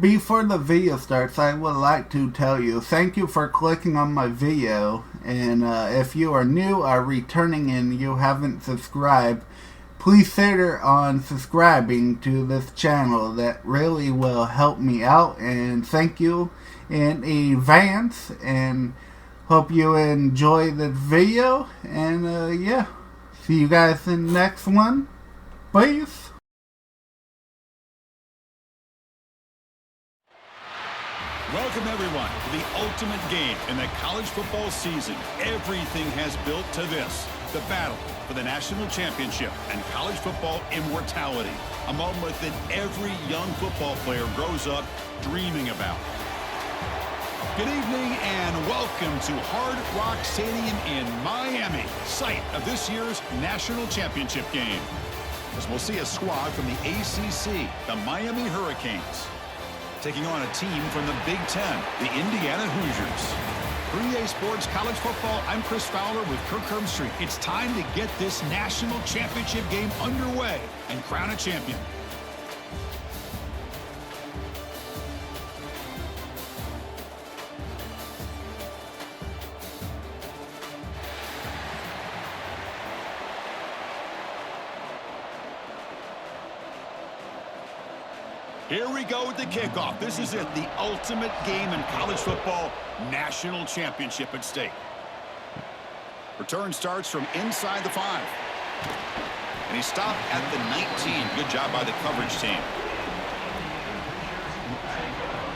Before the video starts, I would like to tell you thank you for clicking on my video, and if you are new or returning and you haven't subscribed, please consider on subscribing to this channel. That really will help me out, and thank you in advance, and hope you enjoy this video, and yeah, see you guys in the next one. Peace. Welcome, everyone, to the ultimate game in the college football season. Everything has built to this, the battle for the national championship and college football immortality, a moment that every young football player grows up dreaming about. Good evening and welcome to Hard Rock Stadium in Miami, site of this year's national championship game. As we'll see a squad from the ACC, the Miami Hurricanes, taking on a team from the Big Ten, the Indiana Hoosiers. 3A Sports College Football, I'm Chris Fowler with Kirk Herbstreit. It's time to get this national championship game underway and crown a champion. Here we go with the kickoff. This is it, the ultimate game in college football, national championship at stake. Return starts from inside the 5. And he stopped at the 19. Good job by the coverage team.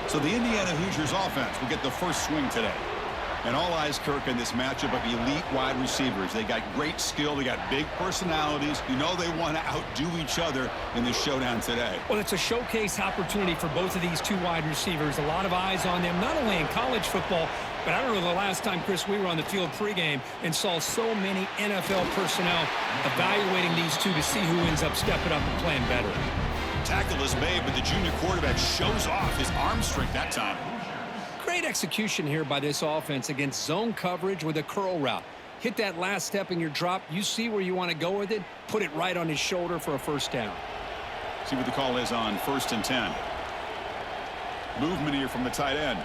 So the Indiana Hoosiers offense will get the first swing today. And all eyes, Kirk, in this matchup of elite wide receivers. They got great skill. They got big personalities. You know they want to outdo each other in this showdown today. Well, it's a showcase opportunity for both of these two wide receivers. A lot of eyes on them, not only in college football, but I don't know the last time, Chris, we were on the field pregame and saw so many NFL personnel evaluating these two to see who ends up stepping up and playing better. Tackle is made, but the junior quarterback shows off his arm strength that time. Great execution here by this offense against zone coverage with a curl route. Hit that last step in your drop. You see where you want to go with it. Put it right on his shoulder for a first down. See what the call is on 1st and 10. Movement here from the tight end.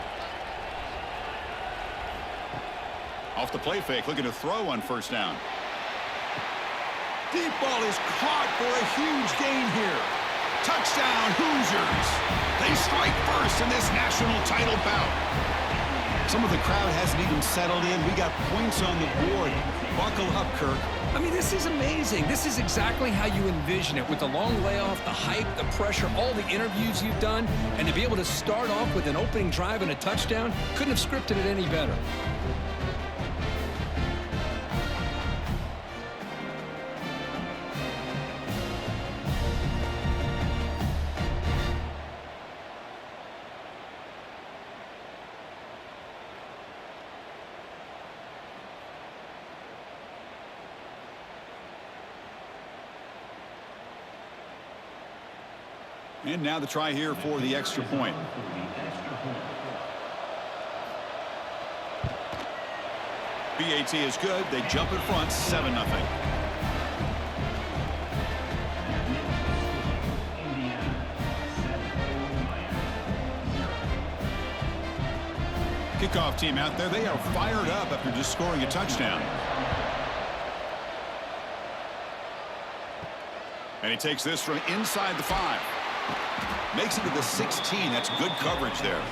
Off the play fake, looking to throw on 1st down. Deep ball is caught for a huge gain here. Touchdown, Hoosiers. They strike first in this national title bout. Some of the crowd hasn't even settled in. We got points on the board. Buckle up, Kirk. I mean, this is amazing. This is exactly how you envision it, with the long layoff, the hype, the pressure, all the interviews you've done, and to be able to start off with an opening drive and a touchdown, couldn't have scripted it any better. And now the try here for the extra point. BAT is good. They jump in front, 7-0. Kickoff team out there. They are fired up after just scoring a touchdown. And he takes this from inside the 5. Makes it to the 16. That's good coverage there.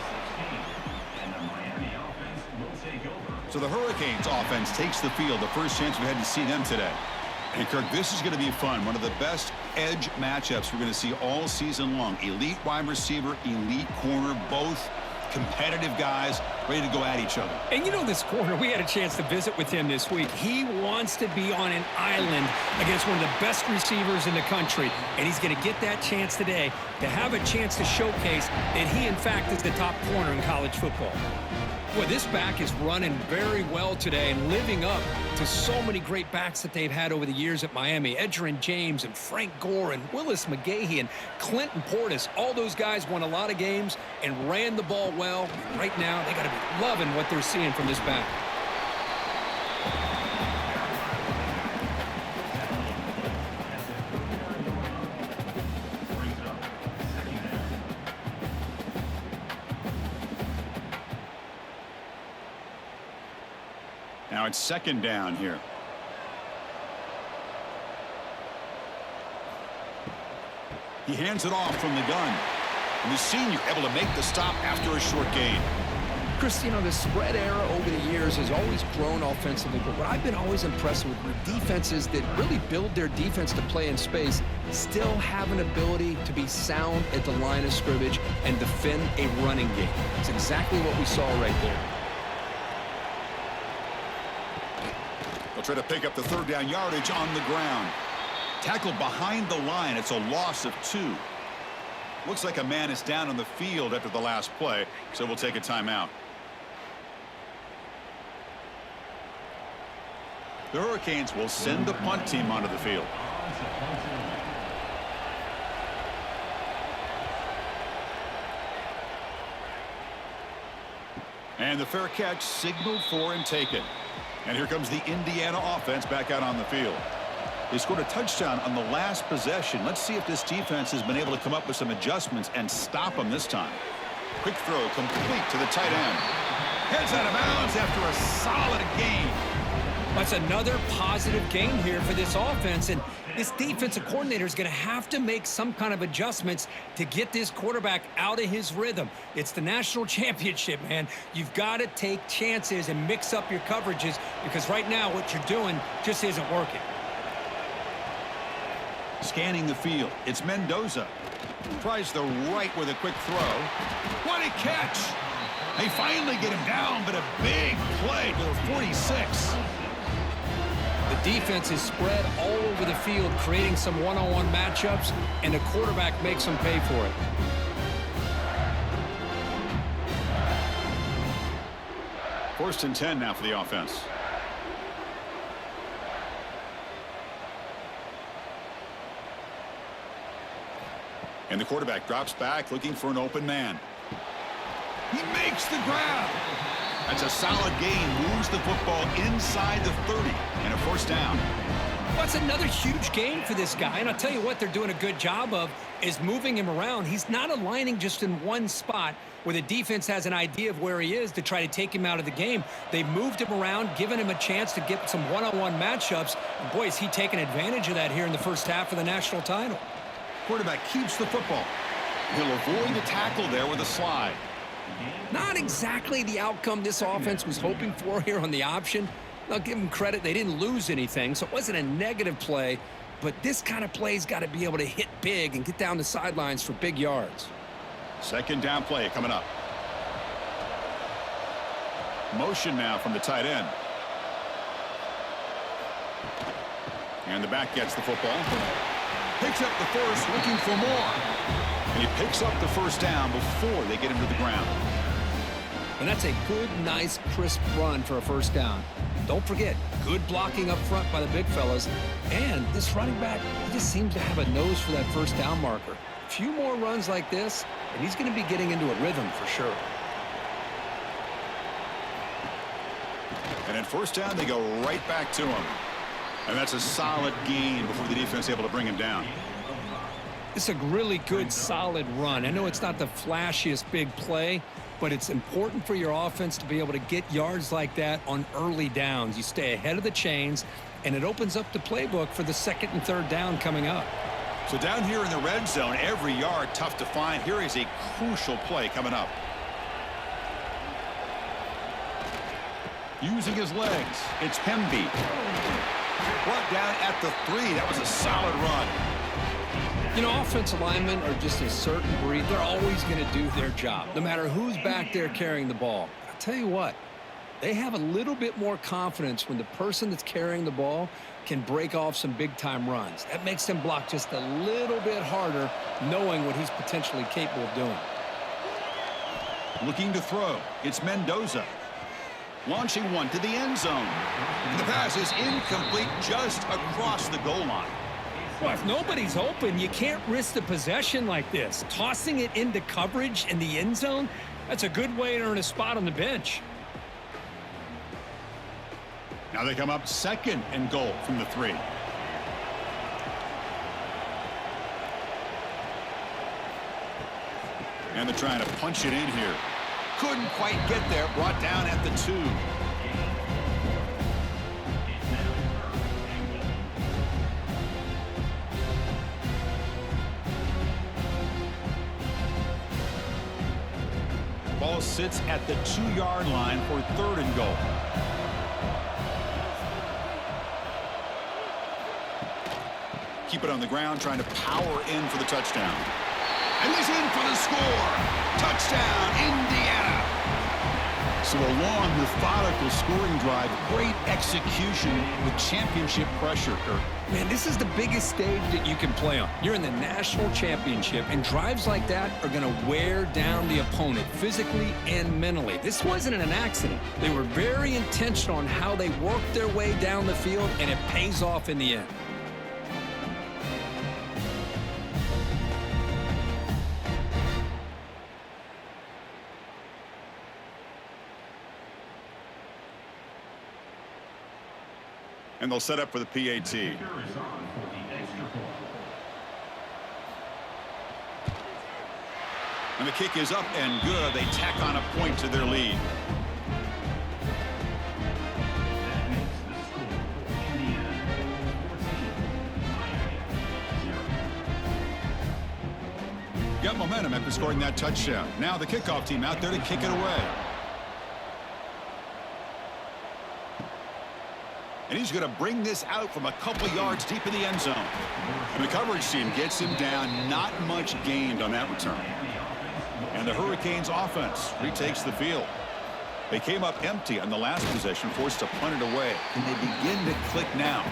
So the Hurricanes offense takes the field. The first chance we had to see them today. And Kirk, this is going to be fun. One of the best edge matchups we're going to see all season long. Elite wide receiver, elite corner, both competitive guys ready to go at each other. And you know this corner, we had a chance to visit with him this week. He wants to be on an island against one of the best receivers in the country. And he's going to get that chance today to have a chance to showcase that he, in fact, is the top corner in college football. Boy, this back is running very well today and living up to so many great backs that they've had over the years at Miami. Edgerrin James and Frank Gore and Willis McGahee and Clinton Portis. All those guys won a lot of games and ran the ball well. Right now, they got to be loving what they're seeing from this back. Now it's second down here. He hands it off from the gun. And the senior able to make the stop after a short gain. Chris, you know, the spread era over the years has always grown offensively, but what I've been always impressed with defenses that really build their defense to play in space still have an ability to be sound at the line of scrimmage and defend a running game. It's exactly what we saw right there. They'll try to pick up the third down yardage on the ground. Tackled behind the line. It's a loss of 2. Looks like a man is down on the field after the last play, so we'll take a timeout. The Hurricanes will send the punt team onto the field. And the fair catch signaled for and taken. And here comes the Indiana offense back out on the field. They scored a touchdown on the last possession. Let's see if this defense has been able to come up with some adjustments and stop them this time. Quick throw complete to the tight end. Heads out of bounds after a solid gain. That's another positive gain here for this offense, and this defensive coordinator is going to have to make some kind of adjustments to get this quarterback out of his rhythm. It's the national championship, man. You've got to take chances and mix up your coverages because right now what you're doing just isn't working. Scanning the field, it's Mendoza. Tries the right with a quick throw. What a catch! They finally get him down, but a big play to the 46. The defense is spread all over the field, creating some one-on-one matchups, and the quarterback makes them pay for it. First and 10 now for the offense. And the quarterback drops back looking for an open man. He makes the grab. That's a solid gain. Moves the football inside the 30 and a first down. That's another huge gain for this guy. And I'll tell you what they're doing a good job of is moving him around. He's not aligning just in one spot where the defense has an idea of where he is to try to take him out of the game. They moved him around, given him a chance to get some one-on-one matchups. And boy, is he taking advantage of that here in the first half of the national title. Quarterback keeps the football. He'll avoid the tackle there with a slide. Not exactly the outcome this offense was hoping for here on the option. I'll give them credit. They didn't lose anything, so it wasn't a negative play. But this kind of play's got to be able to hit big and get down the sidelines for big yards. Second down play coming up. Motion now from the tight end. And the back gets the football. Picks up the first, looking for more. And he picks up the first down before they get him to the ground. And that's a good, nice, crisp run for a first down. Don't forget, good blocking up front by the big fellas. And this running back, he just seems to have a nose for that first down marker. A few more runs like this, and he's going to be getting into a rhythm for sure. And at first down, they go right back to him. And that's a solid gain before the defense is able to bring him down. It's a really good, solid run. I know it's not the flashiest big play, but it's important for your offense to be able to get yards like that on early downs. You stay ahead of the chains, and it opens up the playbook for the second and third down coming up. So down here in the red zone, every yard tough to find. Here is a crucial play coming up. Using his legs, it's Hemby. Brought down at the 3. That was a solid run. You know, offensive linemen are just a certain breed. They're always going to do their job, no matter who's back there carrying the ball. I'll tell you what, they have a little bit more confidence when the person that's carrying the ball can break off some big-time runs. That makes them block just a little bit harder, knowing what he's potentially capable of doing. Looking to throw. It's Mendoza. Launching one to the end zone. And the pass is incomplete just across the goal line. Well, if nobody's open, you can't risk the possession like this. Tossing it into coverage in the end zone, that's a good way to earn a spot on the bench. Now they come up second and goal from the 3. And they're trying to punch it in here. Couldn't quite get there. Brought down at the 2. Ball sits at the 2-yard line for 3rd and goal. Keep it on the ground, trying to power in for the touchdown. And he's in for the score. Touchdown, Indiana. So a long, methodical scoring drive. Great execution with championship pressure, Kirk. Man, this is the biggest stage that you can play on. You're in the national championship, and drives like that are going to wear down the opponent physically and mentally. This wasn't an accident. They were very intentional on how they worked their way down the field, and it pays off in the end. And they'll set up for the PAT. And the kick is up and good. They tack on a point to their lead. Got momentum after scoring that touchdown. Now the kickoff team out there to kick it away. And he's going to bring this out from a couple yards deep in the end zone. And the coverage team gets him down. Not much gained on that return. And the Hurricanes offense retakes the field. They came up empty on the last possession, forced to punt it away. And they begin to click now.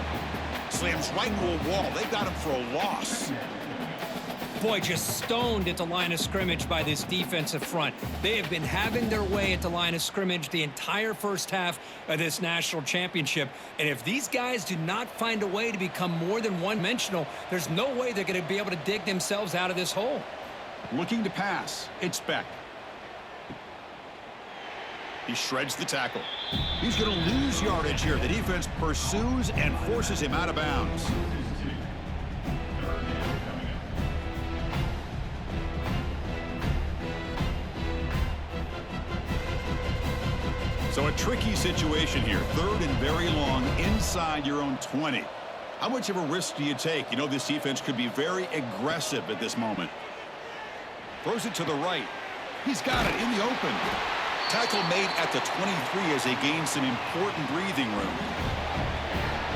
Slams right into a wall. They got him for a loss. Boy, just stoned at the line of scrimmage by this defensive front. They have been having their way at the line of scrimmage the entire first half of this national championship. And if these guys do not find a way to become more than one-dimensional, there's no way they're going to be able to dig themselves out of this hole. Looking to pass. It's Beck. He shreds the tackle. He's going to lose yardage here. The defense pursues and forces him out of bounds. So a tricky situation here. 3rd and very long inside your own 20. How much of a risk do you take? You know this defense could be very aggressive at this moment. Throws it to the right. He's got it in the open. Tackle made at the 23 as they gain some important breathing room.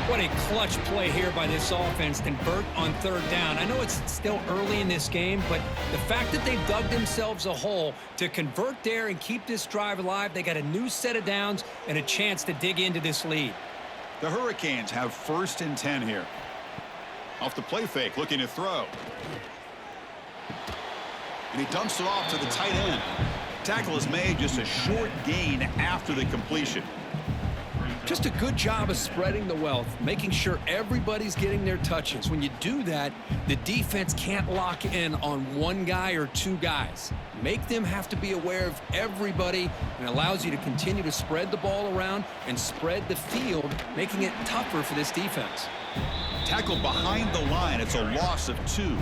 What a clutch play here by this offense. Convert on 3rd down. I know it's still early in this game, but the fact that they dug themselves a hole to convert there and keep this drive alive, they got a new set of downs and a chance to dig into this lead. The Hurricanes have 1st and 10 here. Off the play fake, looking to throw. And he dumps it off to the tight end. Tackle is made, just a short gain after the completion. Just a good job of spreading the wealth, making sure everybody's getting their touches. When you do that, the defense can't lock in on one guy or two guys. Make them have to be aware of everybody, and allows you to continue to spread the ball around and spread the field, making it tougher for this defense. Tackle behind the line. It's a loss of 2.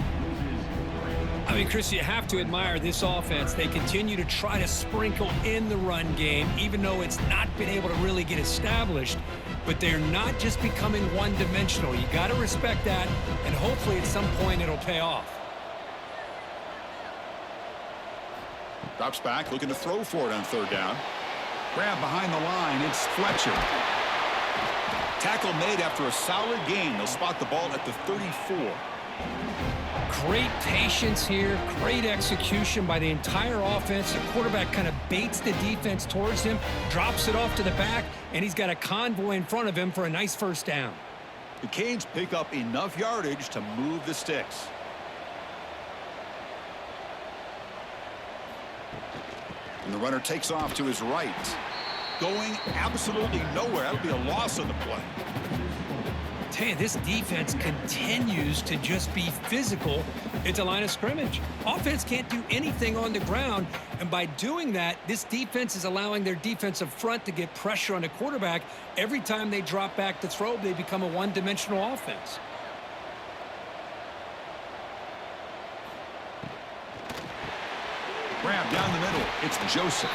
I mean, Chris, you have to admire this offense. They continue to try to sprinkle in the run game, even though it's not been able to really get established. But they're not just becoming one-dimensional. You got to respect that, and hopefully at some point it'll pay off. Drops back, looking to throw for it on 3rd down. Grab behind the line. It's Fletcher. Tackle made after a solid gain. They'll spot the ball at the 34. Great patience here, great execution by the entire offense. The quarterback kind of baits the defense towards him, drops it off to the back, and he's got a convoy in front of him for a nice 1st down. The Canes pick up enough yardage to move the sticks. And the runner takes off to his right. Going absolutely nowhere. That'll be a loss on the play. Hey, this defense continues to just be physical at the line of scrimmage. Offense can't do anything on the ground, and by doing that, this defense is allowing their defensive front to get pressure on the quarterback. Every time they drop back to throw, they become a one-dimensional offense. Grab down the middle. It's Joseph.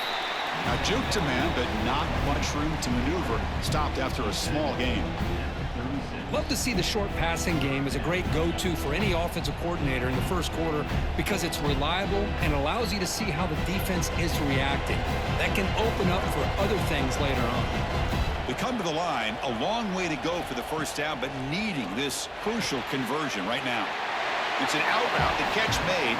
Now juke to man, but not much room to maneuver. Stopped after a small gain. Love to see the short passing game as a great go-to for any offensive coordinator in the first quarter because it's reliable and allows you to see how the defense is reacting. That can open up for other things later on. We come to the line, a long way to go for the first down, but needing this crucial conversion right now. It's an out route, the catch made.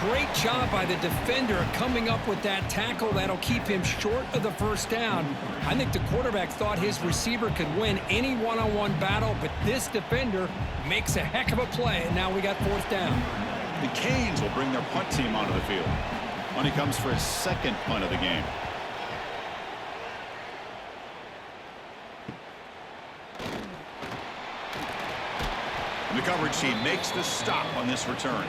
Great job by the defender coming up with that tackle that'll keep him short of the first down. I think the quarterback thought his receiver could win any one-on-one battle, but this defender makes a heck of a play, and now we got fourth down. The Canes will bring their punt team onto the field. Money comes for his second punt of the game. And the coverage team makes the stop on this return.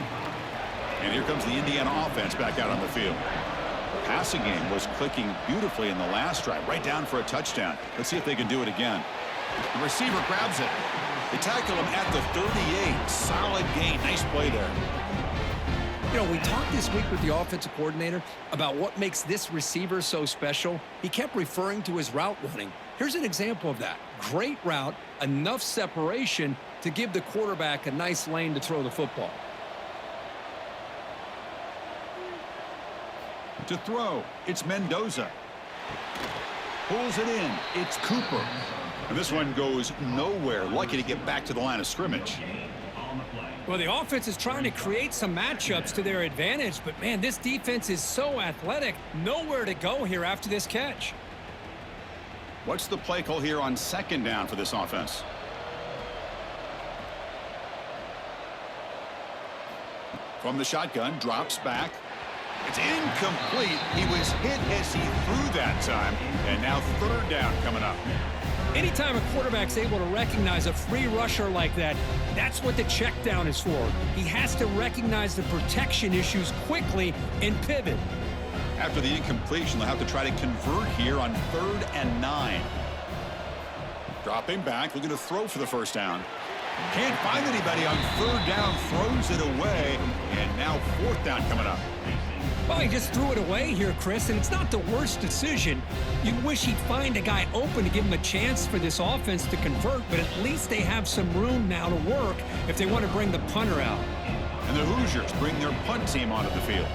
And here comes the Indiana offense back out on the field. The passing game was clicking beautifully in the last drive, right down for a touchdown. Let's see if they can do it again. The receiver grabs it. They tackle him at the 38. Solid gain. Nice play there. You know, we talked this week with the offensive coordinator about what makes this receiver so special. He kept referring to his route running. Here's an example of that. Great route, enough separation to give the quarterback a nice lane to throw the football. To throw, it's Mendoza. Pulls it in, it's Cooper. And this one goes nowhere. Lucky to get back to the line of scrimmage. Well, the offense is trying to create some matchups to their advantage, but man, this defense is so athletic. Nowhere to go here after this catch. What's the play call here on second down for this offense? From the shotgun, drops back. It's incomplete. He was hit as he threw that time. And now third down coming up. Anytime a quarterback's able to recognize a free rusher like that, that's what the check down is for. He has to recognize the protection issues quickly and pivot. After the incompletion, they'll have to try to convert here on 3rd and 9. Dropping back, looking to throw for the first down. Can't find anybody on 3rd down, throws it away, and now 4th down coming up. Well, he just threw it away here, Chris, and it's not the worst decision. You wish he'd find a guy open to give him a chance for this offense to convert, but at least they have some room now to work if they want to bring the punter out. And the Hoosiers bring their punt team onto the field.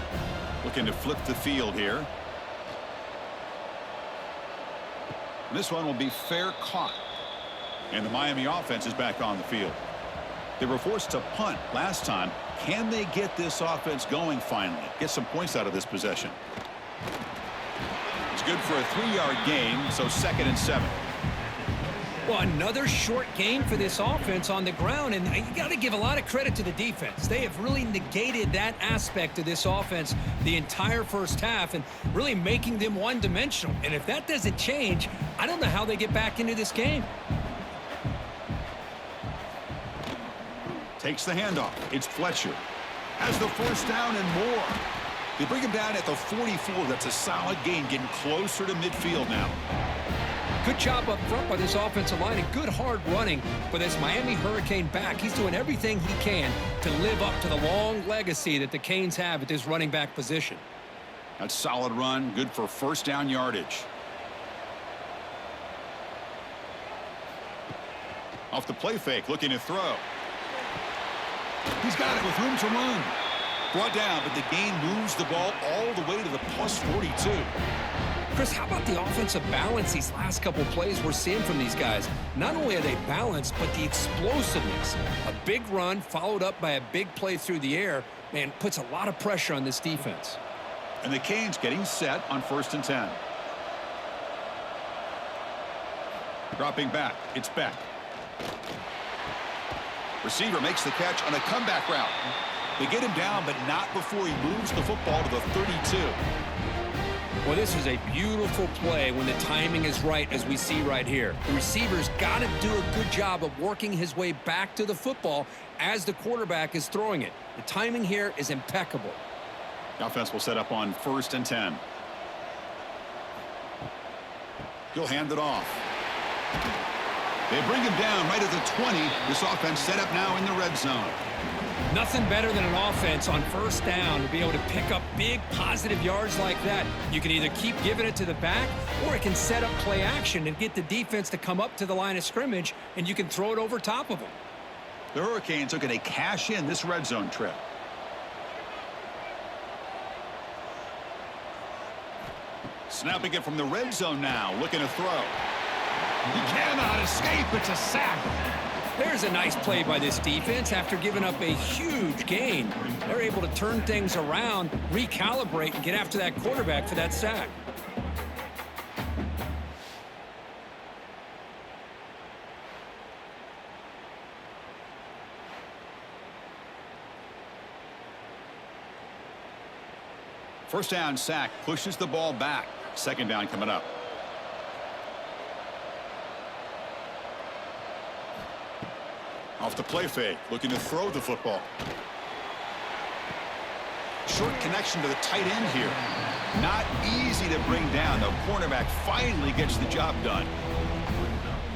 Looking to flip the field here. And this one will be fair caught. And the Miami offense is back on the field. They were forced to punt last time. Can they get this offense going finally? Get some points out of this possession. It's good for a 3-yard gain, so 2nd and 7. Well, another short game for this offense on the ground, and you got to give a lot of credit to the defense. They have really negated that aspect of this offense the entire first half and really making them one-dimensional. And if that doesn't change, I don't know how they get back into this game. Takes the handoff. It's Fletcher. Has the first down and more. They bring him down at the 44. That's a solid gain, getting closer to midfield now. Good job up front by this offensive line and good hard running for this Miami Hurricane back. He's doing everything he can to live up to the long legacy that the Canes have at this running back position. That's solid run, good for first down yardage. Off the play fake, looking to throw. He's got it with room to run. Brought down, but the gain moves the ball all the way to the plus 42. Chris, how about the offensive balance these last couple plays we're seeing from these guys? Not only are they balanced, but the explosiveness. A big run followed up by a big play through the air, man, puts a lot of pressure on this defense. And the Canes getting set on 1st and 10. Dropping back, it's Beck. Receiver makes the catch on a comeback route. They get him down, but not before he moves the football to the 32. Well, this is a beautiful play when the timing is right, as we see right here. The receiver's got to do a good job of working his way back to the football as the quarterback is throwing it. The timing here is impeccable. The offense will set up on 1st and 10. He'll hand it off. They bring him down right at the 20. This offense set up now in the red zone. Nothing better than an offense on first down to be able to pick up big positive yards like that. You can either keep giving it to the back, or it can set up play action and get the defense to come up to the line of scrimmage, and you can throw it over top of them. The Hurricanes looking to cash in this red zone trip. Snapping it from the red zone now, looking to throw. He cannot escape. It's a sack. There's a nice play by this defense after giving up a huge gain. They're able to turn things around, recalibrate, and get after that quarterback for that sack. First down sack pushes the ball back. Second down coming up. Off the play fake, looking to throw the football. Short connection to the tight end here. Not easy to bring down. The cornerback finally gets the job done.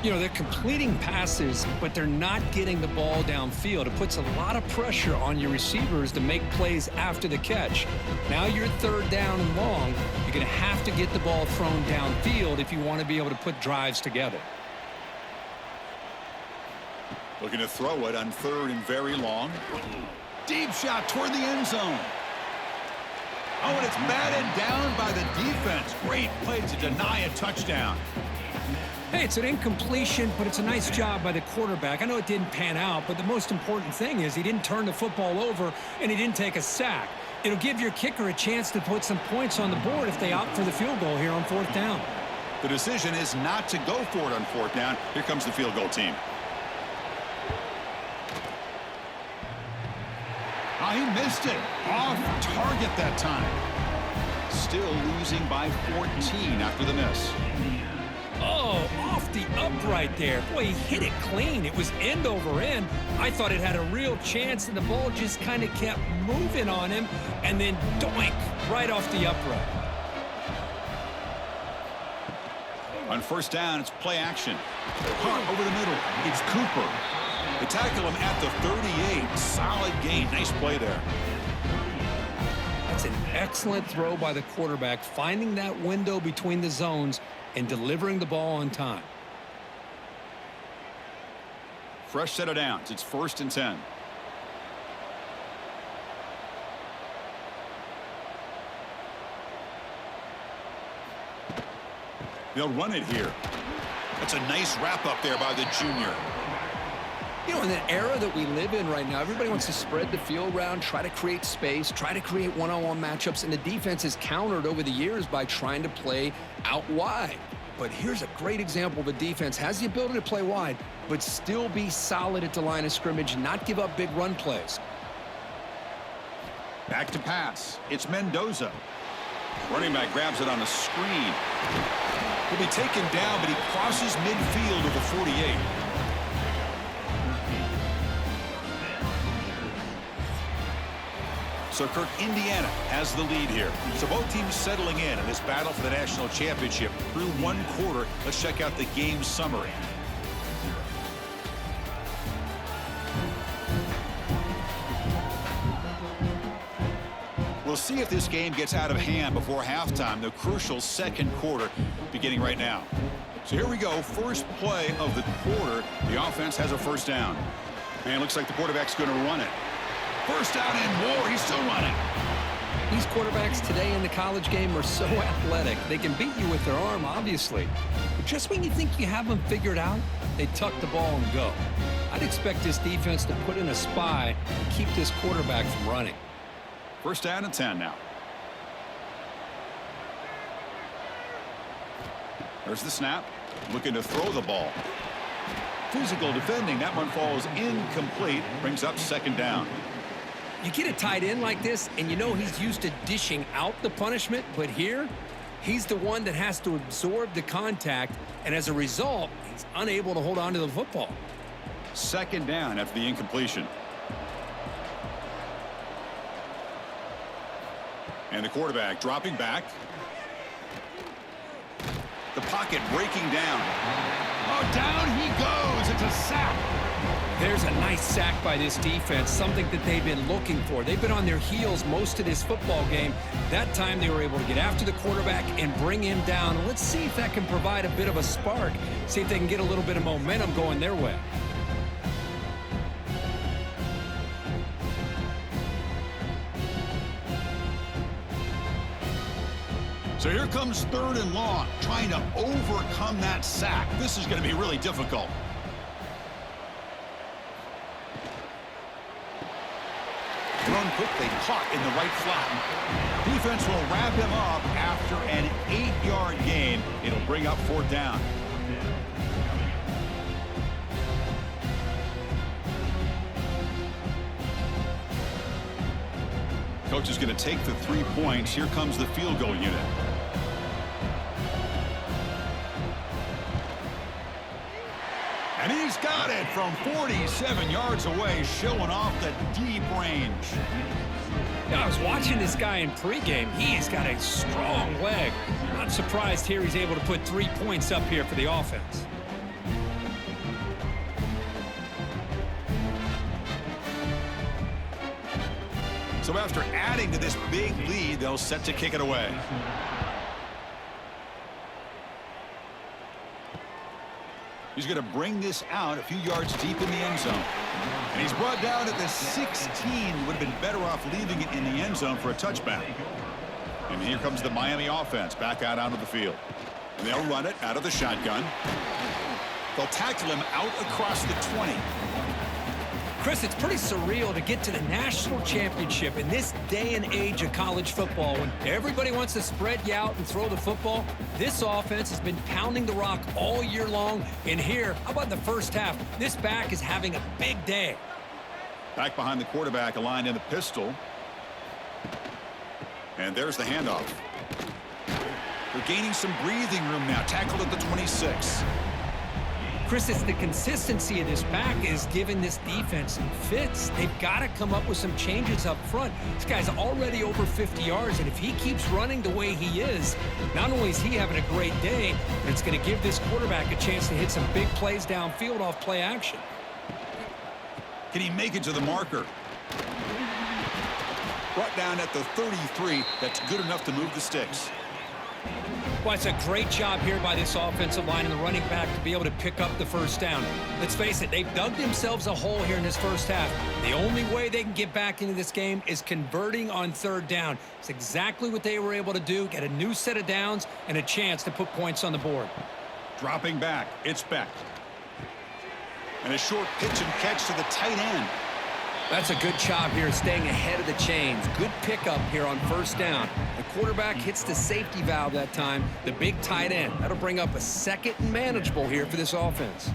You know, they're completing passes, but they're not getting the ball downfield. It puts a lot of pressure on your receivers to make plays after the catch. Now you're third down and long. You're going to have to get the ball thrown downfield if you want to be able to put drives together. Looking to throw it on third and very long. Deep shot toward the end zone. Oh, and it's batted down by the defense. Great play to deny a touchdown. Hey, it's an incompletion, but it's a nice job by the quarterback. I know it didn't pan out, but the most important thing is he didn't turn the football over and he didn't take a sack. It'll give your kicker a chance to put some points on the board if they opt for the field goal here on fourth down. The decision is not to go for it on fourth down. Here comes the field goal team. Oh, he missed it. Off target that time. Still losing by 14 after the miss. Oh, off the upright there. Boy, he hit it clean. It was end over end. I thought it had a real chance, and the ball just kind of kept moving on him, and then doink, right off the upright. On first down, it's play action. Caught over the middle. It's Cooper. They tackle him at the 38. Solid gain. Nice play there. That's an excellent throw by the quarterback, finding that window between the zones and delivering the ball on time. Fresh set of downs. It's 1st and 10. They'll run it here. That's a nice wrap up there by the junior. You know, in the era that we live in right now, everybody wants to spread the field around, try to create space, try to create one-on-one matchups, and the defense has countered over the years by trying to play out wide. But here's a great example of a defense has the ability to play wide, but still be solid at the line of scrimmage, not give up big run plays. Back to pass. It's Mendoza. Running back grabs it on a screen. He'll be taken down, but he crosses midfield to the 48. So Kirk, Indiana has the lead here. So both teams settling in this battle for the national championship through one quarter. Let's check out the game summary. We'll see if this game gets out of hand before halftime. The crucial second quarter beginning right now. So here we go. First play of the quarter. The offense has a first down. And looks like the quarterback's going to run it. First down and more. He's still running. These quarterbacks today in the college game are so athletic. They can beat you with their arm, obviously. But just when you think you have them figured out, they tuck the ball and go. I'd expect this defense to put in a spy and keep this quarterback from running. First down and 10 now. There's the snap. Looking to throw the ball. Physical defending. That one falls incomplete. Brings up second down. You get a tight end like this, and you know he's used to dishing out the punishment, but here, he's the one that has to absorb the contact, and as a result, he's unable to hold on to the football. Second down after the incompletion. And the quarterback dropping back. The pocket breaking down. Oh, down he goes. It's a sack. There's a nice sack by this defense, something that they've been looking for. They've been on their heels most of this football game. That time they were able to get after the quarterback and bring him down. And let's see if that can provide a bit of a spark, see if they can get a little bit of momentum going their way. So here comes 3rd and long, trying to overcome that sack. This is going to be really difficult. Thrown quickly, caught in the right flat. Defense will wrap him up after an 8-yard gain. It'll bring up 4th down. Coach is going to take the 3 points. Here comes the field goal unit. And he's got it from 47 yards away, showing off the deep range. Yeah, I was watching this guy in pregame. He's got a strong leg. Not surprised here he's able to put 3 points up here for the offense. So after adding to this big lead, they'll set to kick it away. He's going to bring this out a few yards deep in the end zone. And he's brought down at the 16. Would have been better off leaving it in the end zone for a touchback. And here comes the Miami offense back out onto the field. And they'll run it out of the shotgun. They'll tackle him out across the 20. Chris, it's pretty surreal to get to the national championship in this day and age of college football when everybody wants to spread you out and throw the football. This offense has been pounding the rock all year long. And here, how about in the first half? This back is having a big day. Back behind the quarterback, aligned in the pistol. And there's the handoff. They're gaining some breathing room now. Tackled at the 26. Chris, it's the consistency of this back is giving this defense some fits. They've got to come up with some changes up front. This guy's already over 50 yards, and if he keeps running the way he is, not only is he having a great day, but it's going to give this quarterback a chance to hit some big plays downfield off play action. Can he make it to the marker? Brought down at the 33. That's good enough to move the sticks. Well, it's a great job here by this offensive line and the running back to be able to pick up the first down. Let's face it, they've dug themselves a hole here in this first half. The only way they can get back into this game is converting on 3rd down. It's exactly what they were able to do, get a new set of downs and a chance to put points on the board. Dropping back, it's Beck. And a short pitch and catch to the tight end. That's a good job here staying ahead of the chains. Good pickup here on 1st down. The quarterback hits the safety valve that time, the big tight end. That'll bring up a 2nd and manageable here for this offense.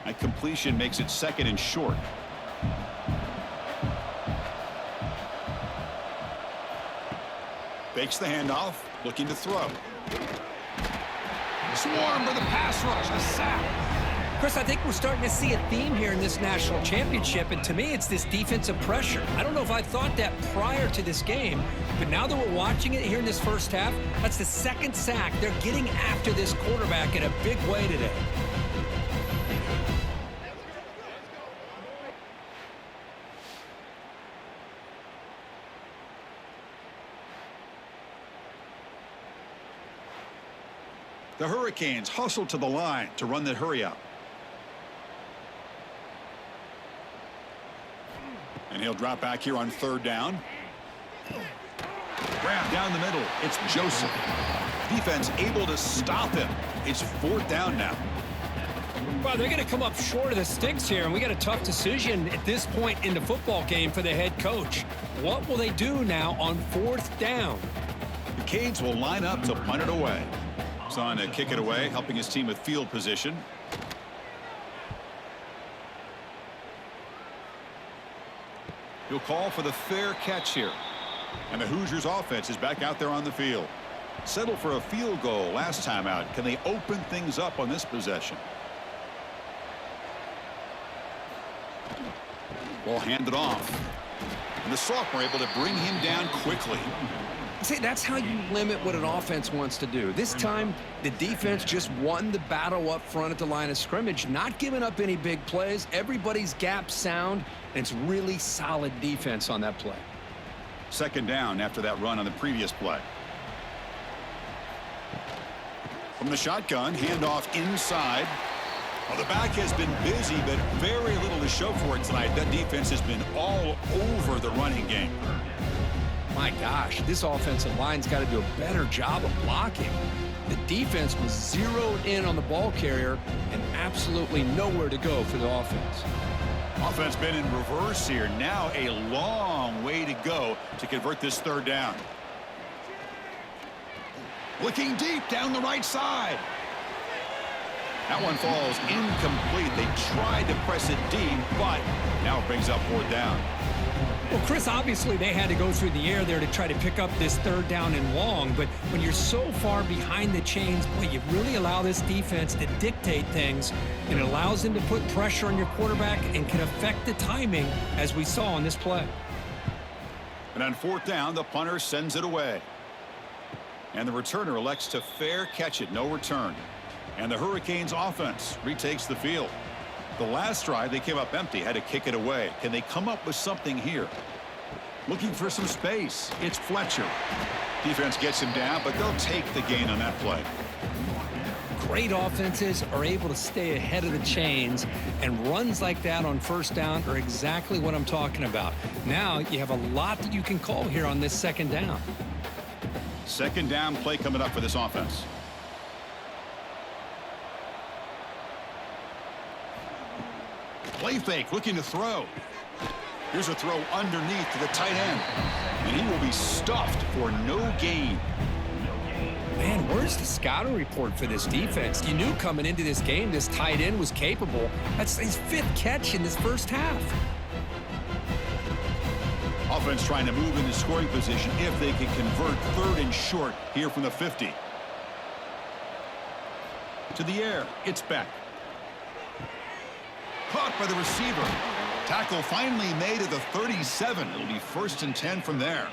A completion makes it 2nd and short. Fakes the handoff, looking to throw. Swarm for the pass rush, a sack. Chris, I think we're starting to see a theme here in this national championship, and to me, it's this defensive pressure. I don't know if I thought that prior to this game, but now that we're watching it here in this first half, that's the 2nd sack. They're getting after this quarterback in a big way today. The Hurricanes hustle to the line to run the hurry up. And he'll drop back here on 3rd down. Grab down the middle. It's Joseph. Defense able to stop him. It's 4th down now. Well, they're going to come up short of the sticks here, and we got a tough decision at this point in the football game for the head coach. What will they do now on 4th down? The Canes will line up to punt it away. He's on to kick it away, helping his team with field position. He'll call for the fair catch here. And the Hoosiers offense is back out there on the field. Settled for a field goal last time out. Can they open things up on this possession? We'll hand it off. And the sophomore able to bring him down quickly. See, that's how you limit what an offense wants to do. This time, the defense just won the battle up front at the line of scrimmage, not giving up any big plays. Everybody's gap sound, and it's really solid defense on that play. Second down after that run on the previous play. From the shotgun, handoff inside. Well, the back has been busy, but very little to show for it tonight. That defense has been all over the running game. My gosh, this offensive line's got to do a better job of blocking. The defense was zeroed in on the ball carrier and absolutely nowhere to go for the offense. Offense been in reverse here. Now a long way to go to convert this third down. Looking deep down the right side. That one falls incomplete. They tried to press it deep, but now it brings up fourth down. Well, Chris, obviously they had to go through the air there to try to pick up this third down and long, but when you're so far behind the chains, boy, you really allow this defense to dictate things, and it allows them to put pressure on your quarterback and can affect the timing, as we saw on this play. And on fourth down, the punter sends it away. And the returner elects to fair catch it, no return. And the Hurricanes offense retakes the field. The last drive, they came up empty, had to kick it away. Can they come up with something here? Looking for some space. It's Fletcher. Defense gets him down, but they'll take the gain on that play. Great offenses are able to stay ahead of the chains, and runs like that on first down are exactly what I'm talking about. Now you have a lot that you can call here on this second down. Second down play coming up for this offense. Play fake, looking to throw. Here's a throw underneath to the tight end. And he will be stuffed for no gain. Man, where's the scouting report for this defense? You knew coming into this game this tight end was capable. That's his fifth catch in this first half. Offense trying to move into scoring position if they can convert third and short here from the 50. To the air, it's Beck. Caught by the receiver. Tackle finally made at the 37. It'll be first and 10 from there.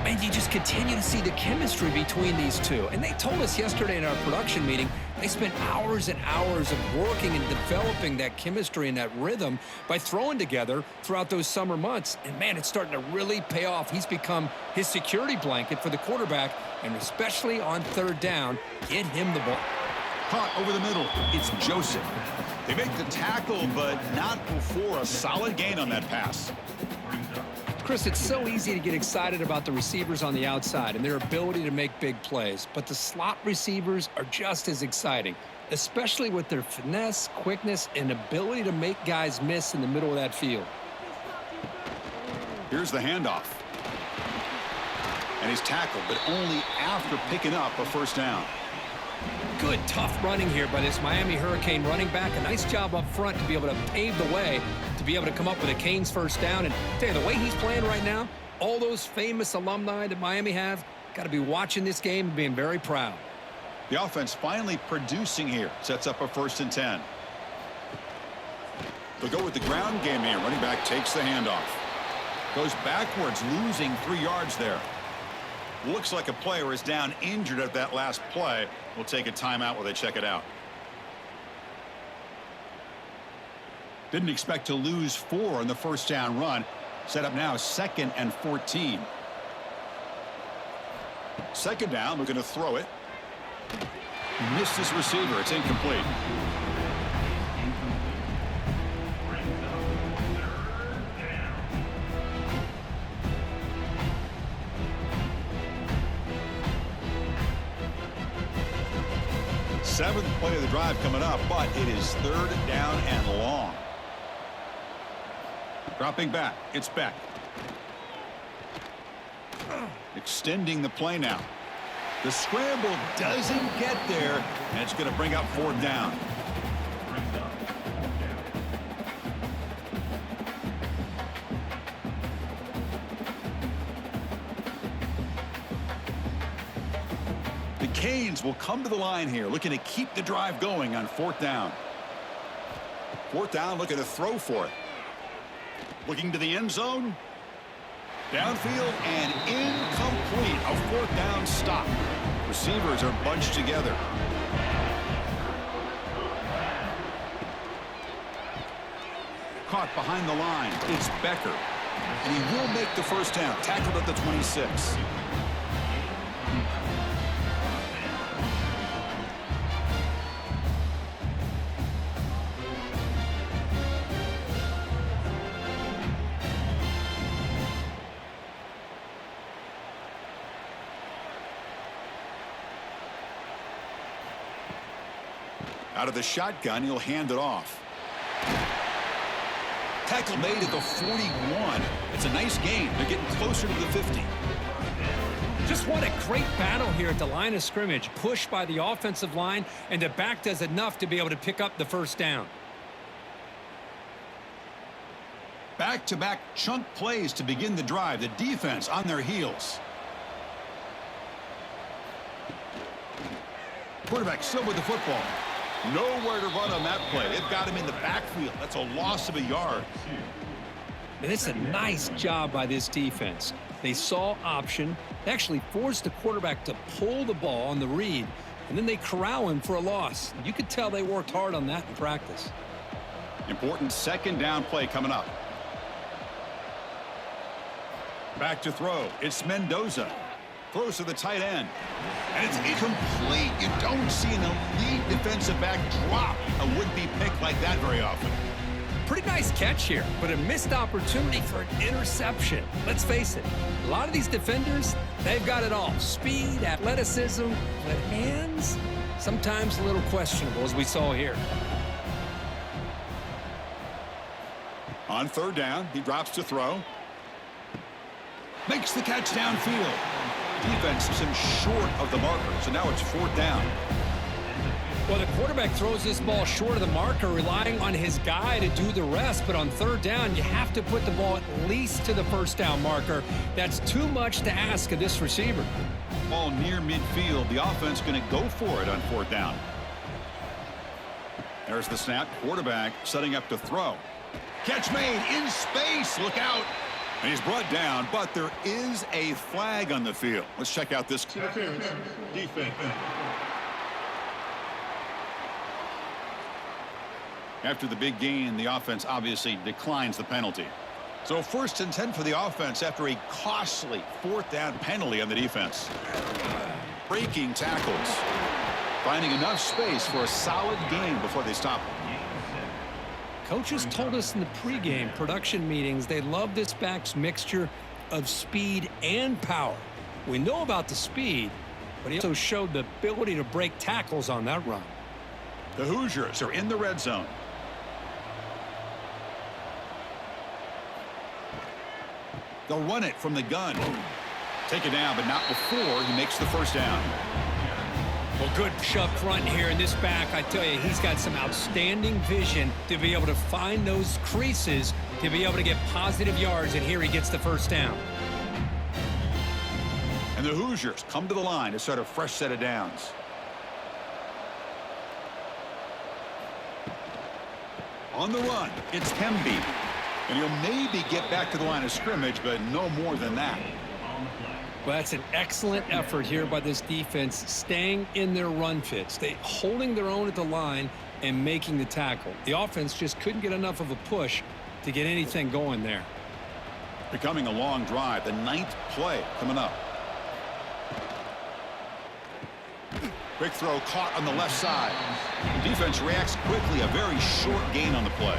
And you just continue to see the chemistry between these two. And they told us yesterday in our production meeting, they spent hours and hours of working and developing that chemistry and that rhythm by throwing together throughout those summer months. And, man, it's starting to really pay off. He's become his security blanket for the quarterback, and especially on third down, get him the ball. Caught over the middle. It's Joseph. They make the tackle, but not before a solid gain on that pass. Chris, it's so easy to get excited about the receivers on the outside and their ability to make big plays, but the slot receivers are just as exciting, especially with their finesse, quickness, and ability to make guys miss in the middle of that field. Here's the handoff. And he's tackled, but only after picking up a first down. Good, tough running here by this Miami Hurricane running back. A nice job up front to be able to pave the way, to be able to come up with a Canes first down. And tell you, the way he's playing right now, all those famous alumni that Miami have, got to be watching this game and being very proud. The offense finally producing here. Sets up a first and 10. They'll go with the ground game here. Running back takes the handoff. Goes backwards, losing 3 yards there. Looks like a player is down injured at that last play. We'll take a timeout while they check it out. Didn't expect to lose 4 in the first down run. Set up now 2nd and 14. Second down, looking to throw it. Missed his receiver. It's incomplete. Seventh play of the drive coming up, but it is third down and long. Dropping back, it's Beck. Extending the play now. The scramble doesn't get there, and it's going to bring up fourth down. The Canes will come to the line here, looking to keep the drive going on fourth down. Fourth down, looking to throw for it. Looking to the end zone. Downfield and incomplete. A fourth down stop. Receivers are bunched together. Caught behind the line. It's Becker. And he will make the first down. Tackled at the 26. Out of the shotgun, he'll hand it off. Tackle made at the 41. It's a nice gain. They're getting closer to the 50. Just what a great battle here at the line of scrimmage. Pushed by the offensive line, and the back does enough to be able to pick up the first down. Back-to-back chunk plays to begin the drive. The defense on their heels. Quarterback still with the football. Nowhere to run on that play. They've got him in the backfield. That's a loss of a yard. And it's a nice job by this defense. They saw option. They actually forced the quarterback to pull the ball on the read, and then they corral him for a loss. You could tell they worked hard on that in practice. Important second down play coming up. Back to throw. It's Mendoza. Throws to the tight end. And it's incomplete. You don't see an elite defensive back drop a would-be pick like that very often. Pretty nice catch here, but a missed opportunity for an interception. Let's face it, a lot of these defenders, they've got it all. Speed, athleticism, but hands, sometimes a little questionable, as we saw here. On third down, he drops to throw. Makes the catch downfield. Defense is him short of the marker, so now it's fourth down. Well, the quarterback throws this ball short of the marker, relying on his guy to do the rest. But on third down, you have to put the ball at least to the first down marker. That's too much to ask of this receiver. Ball near midfield. The offense going to go for it on fourth down. There's the snap. Quarterback setting up to throw. Catch made in space. Look out. And he's brought down, but there is a flag on the field. Let's check out this. Defense. After the big gain, the offense obviously declines the penalty. So 1st and 10 for the offense after a costly fourth down penalty on the defense. Breaking tackles. Finding enough space for a solid gain before they stop him. Coaches told us in the pregame production meetings they love this back's mixture of speed and power. We know about the speed, but he also showed the ability to break tackles on that run. The Hoosiers are in the red zone. They'll run it from the gun. Take it down, but not before he makes the first down. Well, good shove front here in this back. I tell you, he's got some outstanding vision to be able to find those creases, to be able to get positive yards, and here he gets the first down. And the Hoosiers come to the line to start a fresh set of downs. On the run, it's Hemby. And he'll maybe get back to the line of scrimmage, but no more than that. Well, that's an excellent effort here by this defense, staying in their run fits. They holding their own at the line and making the tackle. The offense just couldn't get enough of a push to get anything going there. Becoming a long drive, the 9th play coming up. Quick throw caught on the left side. Defense reacts quickly, a very short gain on the play.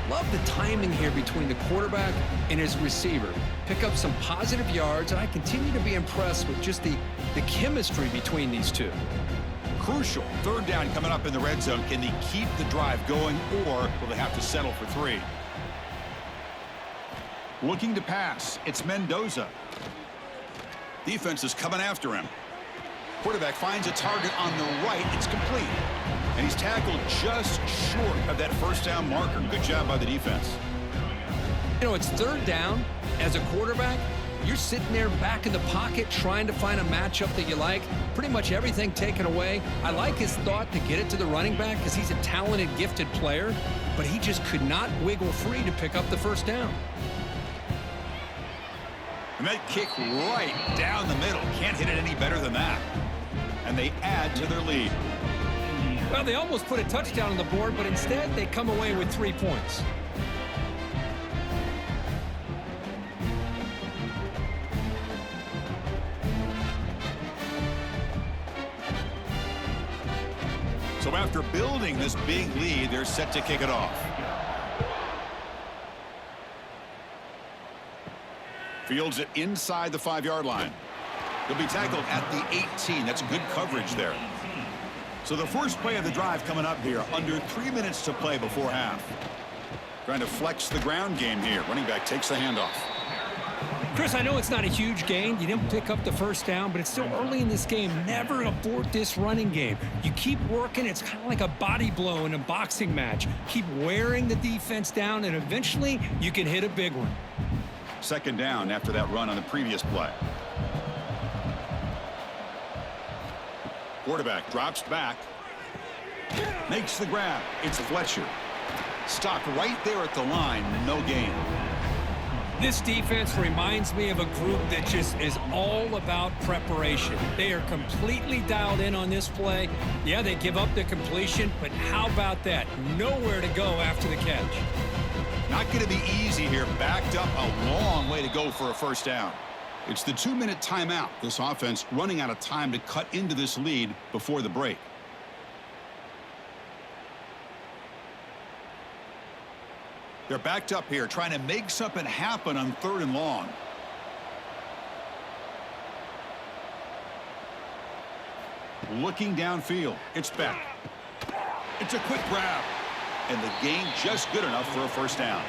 Love the timing here between the quarterback and his receiver. Pick up some positive yards, and I continue to be impressed with just the chemistry between these two. Crucial. Third down coming up in the red zone. Can they keep the drive going, or will they have to settle for 3? Looking to pass. It's Mendoza. Defense is coming after him. Quarterback finds a target on the right. It's complete. And he's tackled just short of that first down marker. Good job by the defense. You know, it's third down. As a quarterback, you're sitting there back in the pocket trying to find a matchup that you like. Pretty much everything taken away. I like his thought to get it to the running back because he's a talented, gifted player, but he just could not wiggle free to pick up the first down. And that kick right down the middle. Can't hit it any better than that. And they add to their lead. Well, they almost put a touchdown on the board, but instead they come away with 3 points. So after building this big lead, they're set to kick it off. Fields it inside the 5-yard line. He'll be tackled at the 18. That's good coverage there. So the first play of the drive coming up here. Under 3 minutes to play before half. Trying to flex the ground game here. Running back takes the handoff. Chris, I know it's not a huge gain. You didn't pick up the first down, but it's still early in this game. Never abort this running game. You keep working. It's kind of like a body blow in a boxing match. Keep wearing the defense down, and eventually you can hit a big one. Second down after that run on the previous play. Quarterback drops back. Makes the grab. It's Fletcher. Stopped right there at the line. No gain. This defense reminds me of a group that just is all about preparation. They are completely dialed in on this play. Yeah, they give up the completion, but how about that? Nowhere to go after the catch. Not going to be easy here. Backed up a long way to go for a first down. It's the 2-minute timeout. This offense running out of time to cut into this lead before the break. They're backed up here trying to make something happen on 3rd and long. Looking downfield. It's back. It's a quick grab. And the gain just good enough for a first down.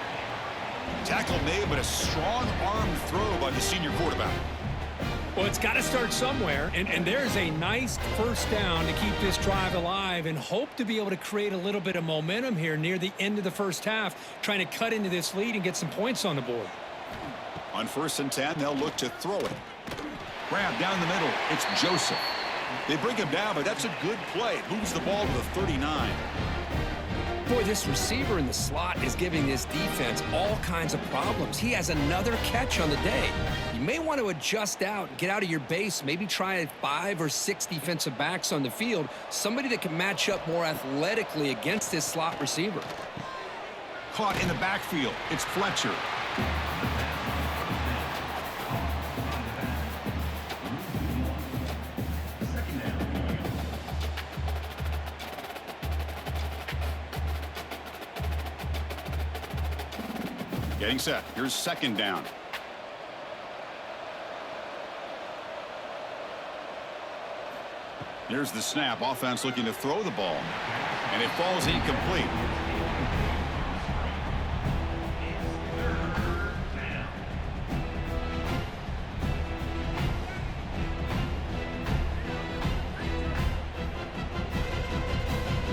Tackle made, but a strong arm throw by the senior quarterback. Well, it's got to start somewhere, and there's a nice first down to keep this drive alive and hope to be able to create a little bit of momentum here near the end of the first half, trying to cut into this lead and get some points on the board. On 1st and 10, they'll look to throw it. Grab down the middle. It's Joseph. They bring him down, but that's a good play. Moves the ball to the 39. Boy, this receiver in the slot is giving this defense all kinds of problems. He has another catch on the day. You may want to adjust out, get out of your base, maybe try 5 or 6 defensive backs on the field, somebody that can match up more athletically against this slot receiver. Caught in the backfield. It's Fletcher. Getting set. Here's 2nd down. Here's the snap. Offense looking to throw the ball. And it falls incomplete.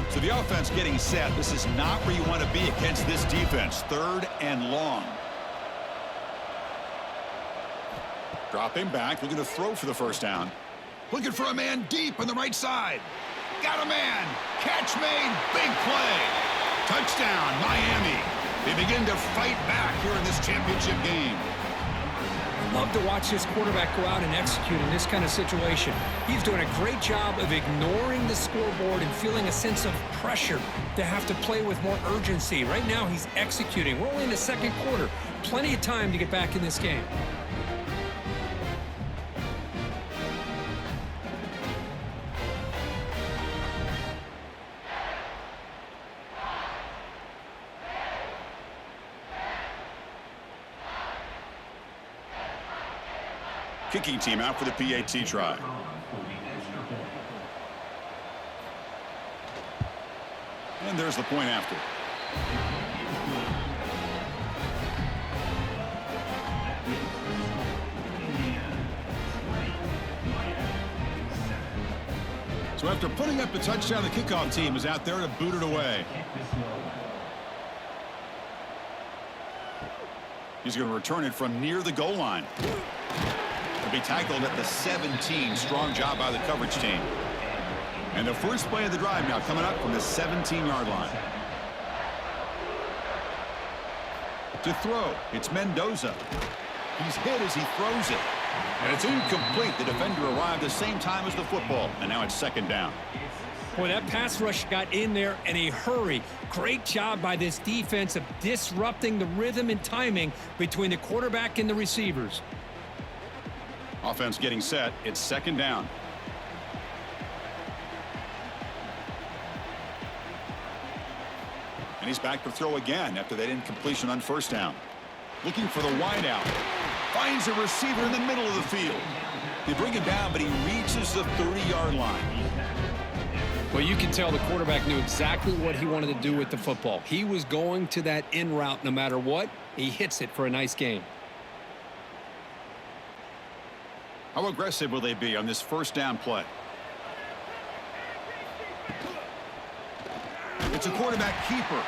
So the offense getting set. This is not where you want to be against this defense. 3rd and long. Dropping back, looking to throw for the first down. Looking for a man deep on the right side. Got a man. Catch made. Big play. Touchdown, Miami. They begin to fight back here in this championship game. Love to watch this quarterback go out and execute in this kind of situation. He's doing a great job of ignoring the scoreboard and feeling a sense of pressure to have to play with more urgency. Right now, he's executing. We're only in the 2nd quarter. Plenty of time to get back in this game. Kicking team out for the PAT try. And there's the point after. So after putting up the touchdown, the kickoff team is out there to boot it away. He's going to return it from near the goal line. Be tackled at the 17. Strong job by the coverage team. And the first play of the drive now coming up from the 17-yard line. To throw, it's Mendoza. He's hit as he throws it. And it's incomplete. The defender arrived the same time as the football, and now it's second down. Boy, that pass rush got in there in a hurry. Great job by this defense of disrupting the rhythm and timing between the quarterback and the receivers. Offense getting set. It's second down. And he's back to throw again after that incompletion on first down. Looking for the wideout. Finds a receiver in the middle of the field. They bring him down, but he reaches the 30-yard line. Well, you can tell the quarterback knew exactly what he wanted to do with the football. He was going to that in route no matter what. He hits it for a nice gain. How aggressive will they be on this first down play? It's a quarterback keeper.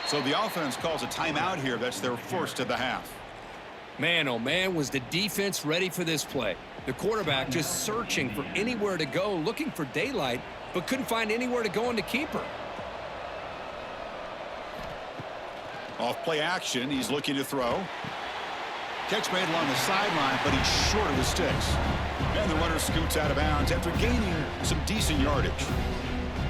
So the offense calls a timeout here. That's their first of the half. Man, oh man, was the defense ready for this play. The quarterback just searching for anywhere to go, looking for daylight, but couldn't find anywhere to go in the keeper. Off play action, he's looking to throw. Catch made along the sideline, but he's short of the sticks. And the runner scoots out of bounds after gaining some decent yardage.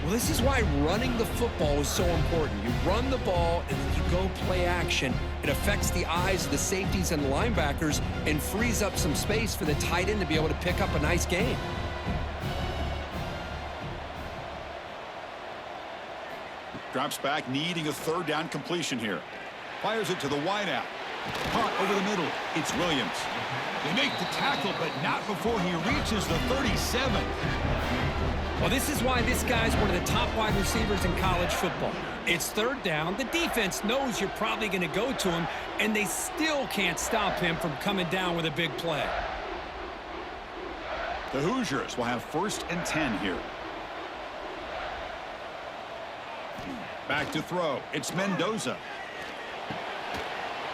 Well, this is why running the football is so important. You run the ball, and then you go play action. It affects the eyes of the safeties and the linebackers and frees up some space for the tight end to be able to pick up a nice gain. Drops back, needing a third down completion here. Fires it to the wideout. Caught over the middle. It's Williams. They make the tackle, but not before he reaches the 37. Well, this is why this guy's one of the top wide receivers in college football. It's third down. The defense knows you're probably going to go to him, and they still can't stop him from coming down with a big play. The Hoosiers will have 1st and 10 here. Back to throw. It's Mendoza.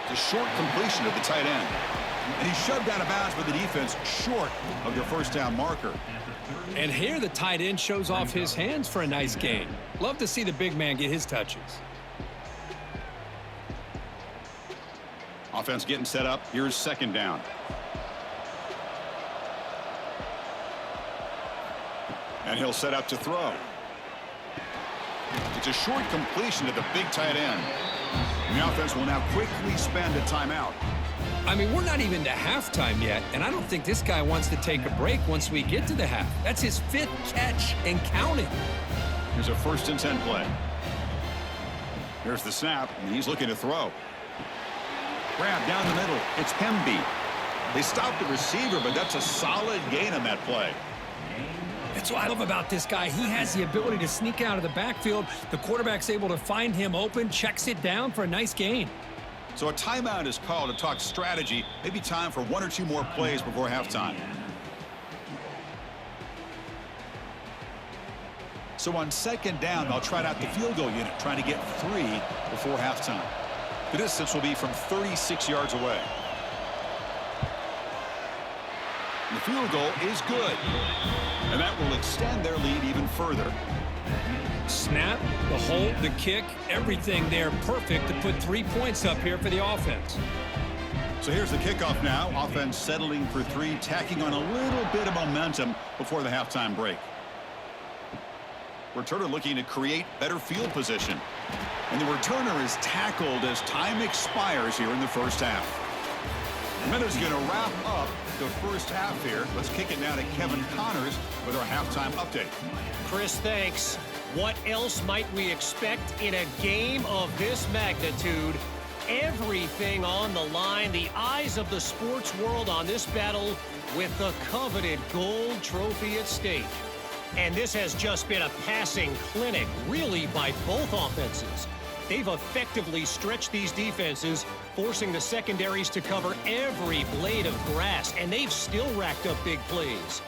It's a short completion of the tight end. And he's shoved out of bounds by the defense short of their first down marker. And here the tight end shows off his hands for a nice gain. Love to see the big man get his touches. Offense getting set up. Here's second down. And he'll set up to throw. It's a short completion to the big tight end. And the offense will now quickly spend a timeout. I mean, we're not even to halftime yet, and I don't think this guy wants to take a break once we get to the half. That's his 5th catch and counting. Here's a 1st and 10 play. Here's the snap, and he's looking to throw. Grab down the middle. It's Hemby. They stopped the receiver, but that's a solid gain on that play. That's what I love about this guy. He has the ability to sneak out of the backfield. The quarterback's able to find him open, checks it down for a nice gain. So a timeout is called to talk strategy. Maybe time for 1 or 2 more plays before halftime. So on second down, they'll try out the field goal unit, trying to get 3 before halftime. The distance will be from 36 yards away. And the field goal is good. And that will extend their lead even further. Snap, the hold, the kick, everything there perfect to put 3 points up here for the offense. So here's the kickoff now. Offense settling for 3, tacking on a little bit of momentum before the halftime break. Returner looking to create better field position. And the returner is tackled as time expires here in the first half. Minutes going to wrap up the first half here. Let's kick it now to Kevin Connors with our halftime update. Chris, thanks. What else might we expect in a game of this magnitude? Everything on the line, the eyes of the sports world on this battle with the coveted gold trophy at stake. And this has just been a passing clinic, really, by both offenses. They've effectively stretched these defenses, forcing the secondaries to cover every blade of grass, and they've still racked up big plays.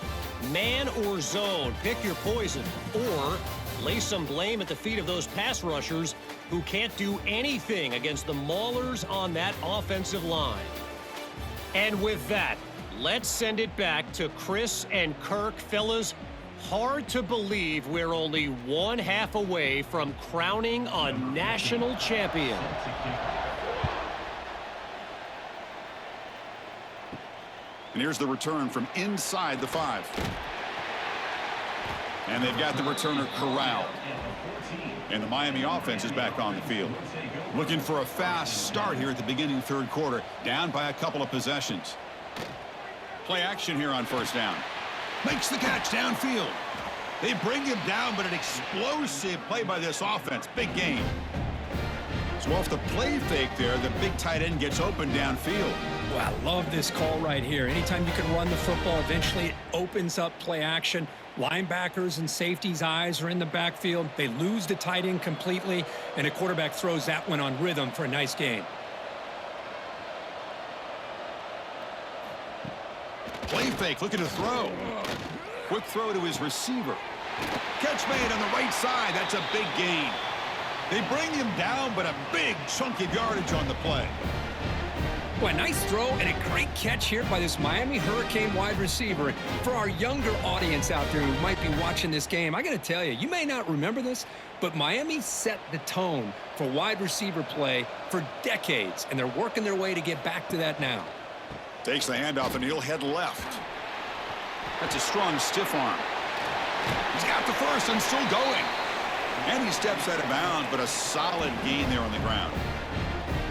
Man or zone, pick your poison, or lay some blame at the feet of those pass rushers who can't do anything against the maulers on that offensive line. And with that, let's send it back to Chris and Kirk. Fellas, hard to believe we're only 1 half away from crowning a national champion. And here's the return from inside the 5. And they've got the returner corralled. And the Miami offense is back on the field. Looking for a fast start here at the beginning third quarter. Down by a couple of possessions. Play action here on first down. Makes the catch downfield. They bring him down, but an explosive play by this offense. Big gain. So off the play fake there, the big tight end gets open downfield. Well, I love this call right here. Anytime you can run the football, eventually it opens up play action. Linebackers and safeties' eyes are in the backfield. They lose the tight end completely, and a quarterback throws that one on rhythm for a nice gain. Play fake, looking to throw. Quick throw to his receiver. Catch made on the right side. That's a big gain. They bring him down, but a big chunk of yardage on the play. Well, a nice throw and a great catch here by this Miami Hurricane wide receiver. For our younger audience out there who might be watching this game, I got to tell you, you may not remember this, but Miami set the tone for wide receiver play for decades, and they're working their way to get back to that now. Takes the handoff, and he'll head left. That's a strong stiff arm. He's got the first and still going. And he steps out of bounds, but a solid gain there on the ground.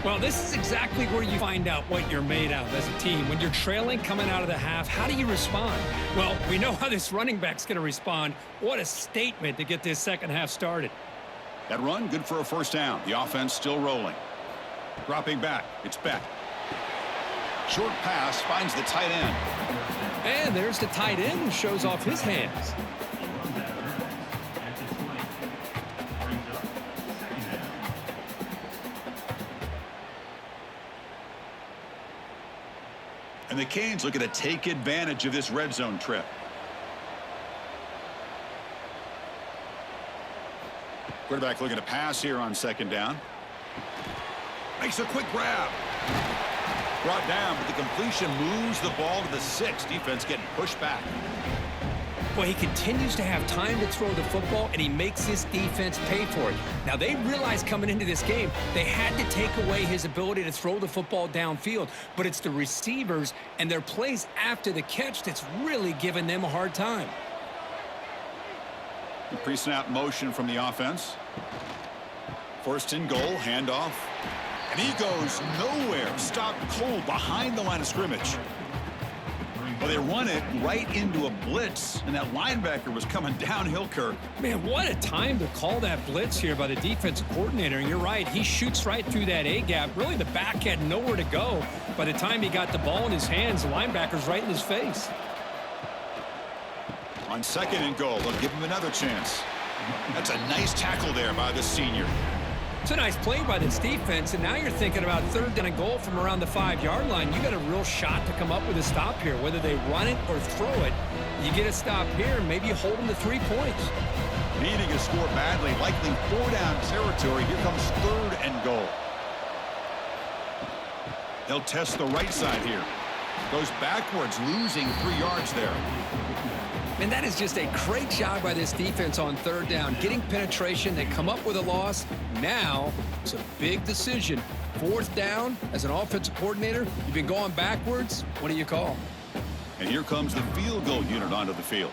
Well, this is exactly where you find out what you're made of as a team. When you're trailing coming out of the half, how do you respond? Well, we know how this running back's going to respond. What a statement to get this second half started. That run, good for a first down. The offense still rolling. Dropping back, it's Beck. Short pass finds the tight end. And there's the tight end who shows off his hands. And the Canes looking to take advantage of this red zone trip. Quarterback looking to pass here on second down. Makes a quick grab. Brought down, but the completion moves the ball to the 6. Defense getting pushed back. Well, he continues to have time to throw the football, and he makes this defense pay for it. Now, they realized coming into this game, they had to take away his ability to throw the football downfield, but it's the receivers and their plays after the catch that's really giving them a hard time. The pre-snap motion from the offense. First and goal, handoff. And he goes nowhere. Stopped cold behind the line of scrimmage. Well, they run it right into a blitz, and that linebacker was coming downhill, Kirk. Man, what a time to call that blitz here by the defensive coordinator. And you're right, he shoots right through that A-gap. Really, the back had nowhere to go. By the time he got the ball in his hands, the linebacker's right in his face. On second and goal, they'll give him another chance. That's a nice tackle there by the senior. It's a nice play by this defense, and now you're thinking about third down and goal from around the 5-yard line. You got a real shot to come up with a stop here. Whether they run it or throw it, you get a stop here, and maybe you hold them to 3 points. Needing a score badly, likely 4-down territory. Here comes third and goal. They'll test the right side here. Goes backwards, losing 3 yards there. And that is just a great job by this defense on third down. Getting penetration, they come up with a loss. Now, it's a big decision. Fourth down, as an offensive coordinator, you've been going backwards. What do you call? And here comes the field goal unit onto the field.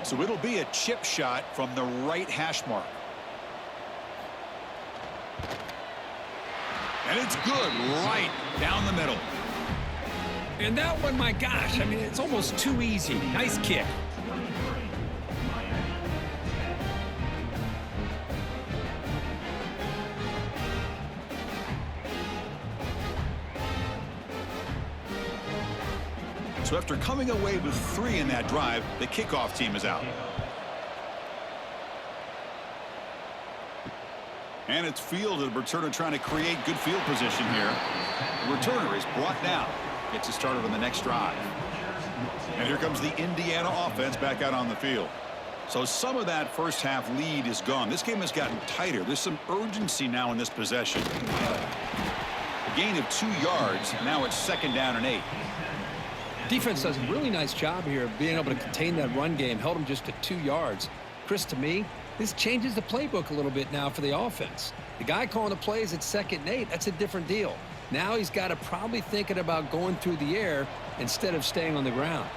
So it'll be a chip shot from the right hash mark. And it's good right down the middle. And that one, my gosh, I mean, it's almost too easy. Nice kick. So after coming away with 3 in that drive, the kickoff team is out. And it's fielded. The returner trying to create good field position here. The returner is brought down. Gets it started on the next drive. And here comes the Indiana offense back out on the field. So some of that first half lead is gone. This game has gotten tighter. There's some urgency now in this possession. A gain of 2 yards. Now it's second down and 8. Defense does a really nice job here of being able to contain that run game. Held them just to 2 yards. Chris, to me, this changes the playbook a little bit now for the offense. The guy calling the plays at second and 8, that's a different deal. Now he's got to probably thinking about going through the air instead of staying on the ground.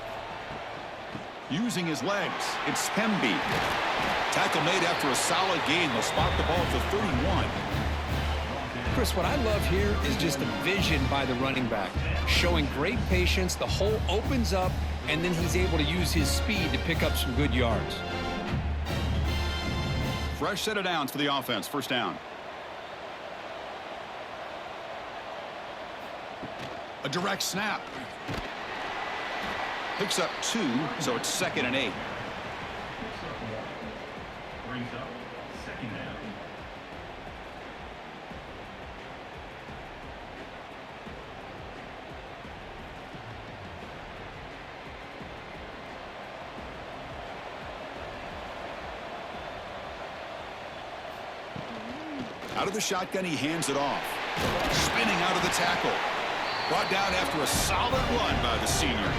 Using his legs, it's Hemby. Tackle made after a solid gain. They'll spot the ball at the 31. Chris, what I love here is just the vision by the running back. Showing great patience, the hole opens up, and then he's able to use his speed to pick up some good yards. Fresh set of downs for the offense. First down. A direct snap. Picks up 2, so it's 2nd and 8. Brings up 2nd down. Out of the shotgun, he hands it off. Spinning out of the tackle. Brought down after a solid run by the senior.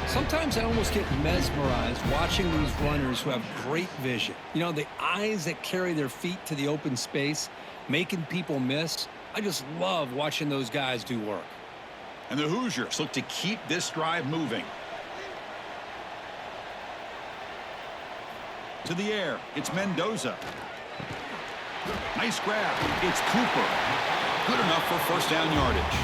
Sometimes I almost get mesmerized watching these runners who have great vision. You know, the eyes that carry their feet to the open space, making people miss. I just love watching those guys do work. And the Hoosiers look to keep this drive moving. To the air, it's Mendoza. Nice grab. It's Cooper. Good enough for first down yardage.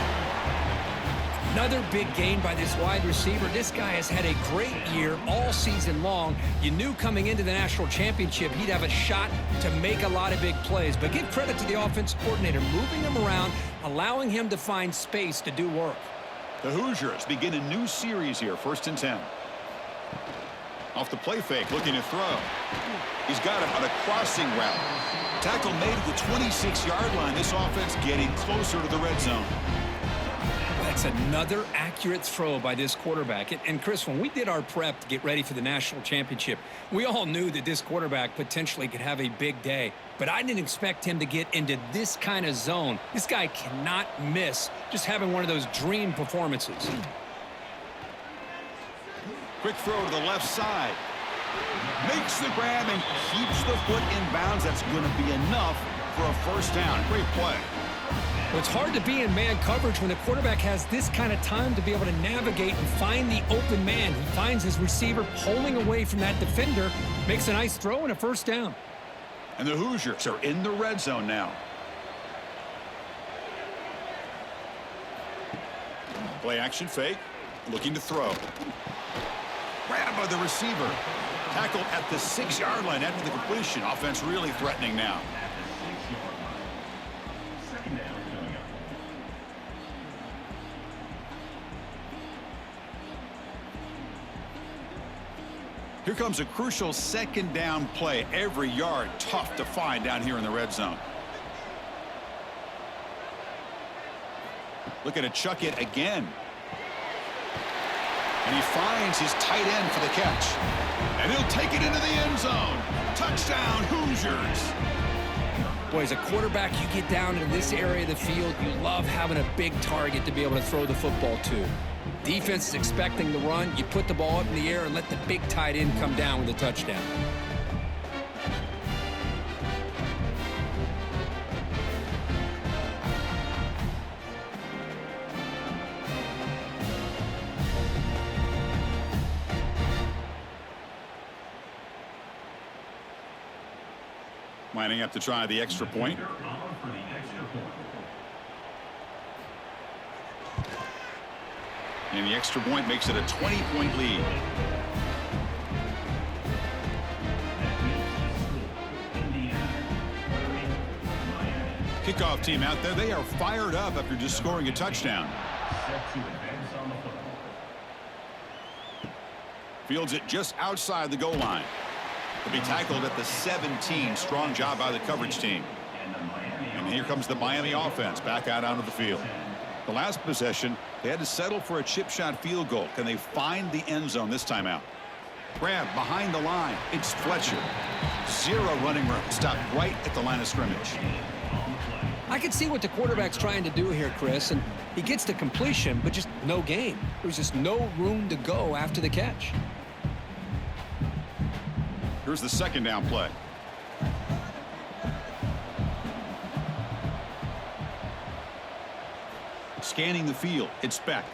Another big gain by this wide receiver. This guy has had a great year all season long. You knew coming into the national championship he'd have a shot to make a lot of big plays. But give credit to the offense coordinator, moving him around, allowing him to find space to do work. The Hoosiers begin a new series here, 1st and 10. Off the play fake, looking to throw. He's got him on a crossing route. Tackle made at the 26-yard line. This offense getting closer to the red zone. That's another accurate throw by this quarterback. And Chris, when we did our prep to get ready for the national championship, we all knew that this quarterback potentially could have a big day. But I didn't expect him to get into this kind of zone. This guy cannot miss just having one of those dream performances. Quick throw to the left side. Makes the grab and keeps the foot in bounds. That's going to be enough for a first down. Great play. Well, it's hard to be in man coverage when the quarterback has this kind of time to be able to navigate and find the open man. He finds his receiver pulling away from that defender, makes a nice throw and a first down. And the Hoosiers are in the red zone now. Play action fake. Looking to throw. Grabbed by the receiver. Tackled at the 6-yard line after the completion. Offense really threatening now. Here comes a crucial 2nd down play. Every yard tough to find down here in the red zone. Looking to chuck it again. And he finds his tight end for the catch. And he'll take it into the end zone. Touchdown, Hoosiers. Boy, as a quarterback, you get down into this area of the field, you love having a big target to be able to throw the football to. Defense is expecting the run. You put the ball up in the air and let the big tight end come down with a touchdown. Lining up to try the extra point. And the extra point makes it a 20-point lead. Kickoff team out there. They are fired up after just scoring a touchdown. Fields it just outside the goal line. Will be tackled at the 17. Strong job by the coverage team. And here comes the Miami offense back out onto the field. The last possession, they had to settle for a chip shot field goal. Can they find the end zone this time out? Grab behind the line. It's Fletcher. 0 running room. Stopped right at the line of scrimmage. I can see what the quarterback's trying to do here, Chris, and he gets the completion, but just no gain. There's just no room to go after the catch. Here's the 2nd down play. Scanning the field, it's Beck.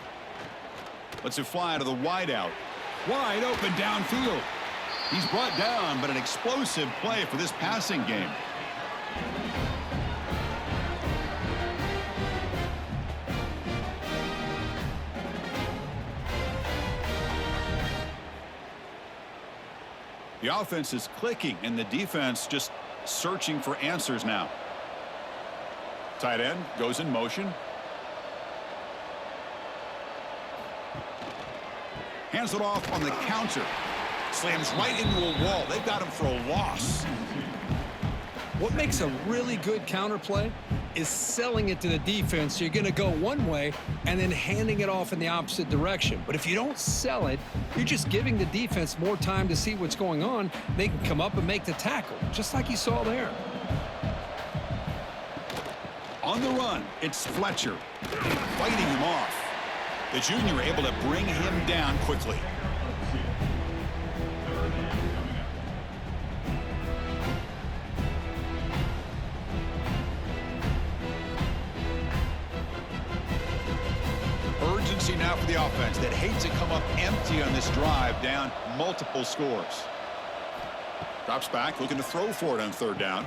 Let's it fly to the wideout. Wide open downfield. He's brought down, but an explosive play for this passing game. The offense is clicking, and the defense just searching for answers now. Tight end goes in motion. Hands it off on the counter. Slams right into a wall. They've got him for a loss. What makes a really good counter play is selling it to the defense. So you're going to go one way and then handing it off in the opposite direction. But if you don't sell it, you're just giving the defense more time to see what's going on. They can come up and make the tackle, just like you saw there. On the run, it's Fletcher fighting him off. The junior able to bring him down quickly. Urgency now for the offense that hates to come up empty on this drive, down multiple scores. Drops back, looking to throw for it on third down.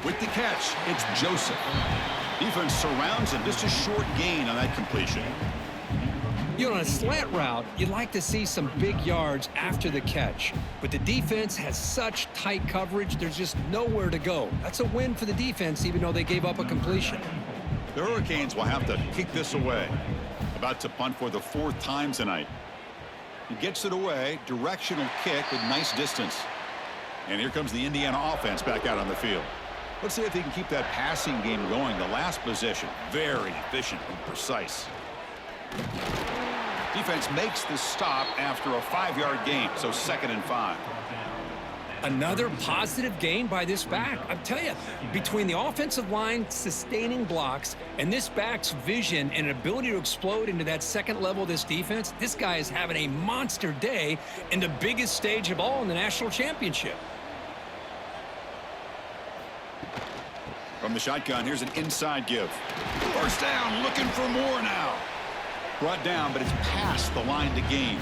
With the catch, it's Joseph. Defense surrounds him. Just a short gain on that completion. You know, on a slant route, you'd like to see some big yards after the catch. But the defense has such tight coverage, there's just nowhere to go. That's a win for the defense, even though they gave up a completion. The Hurricanes will have to kick this away. About to punt for the fourth time tonight. He gets it away. Directional kick with nice distance. And here comes the Indiana offense back out on the field. Let's see if they can keep that passing game going. The last possession, very efficient and precise. Defense makes the stop after a 5-yard gain, so 2nd and 5. Another positive gain by this back. I tell you, between the offensive line sustaining blocks and this back's vision and ability to explode into that second level of this defense, this guy is having a monster day in the biggest stage of all in the national championship. From the shotgun, here's an inside give. First down, looking for more now. Brought down, but it's past the line to gain.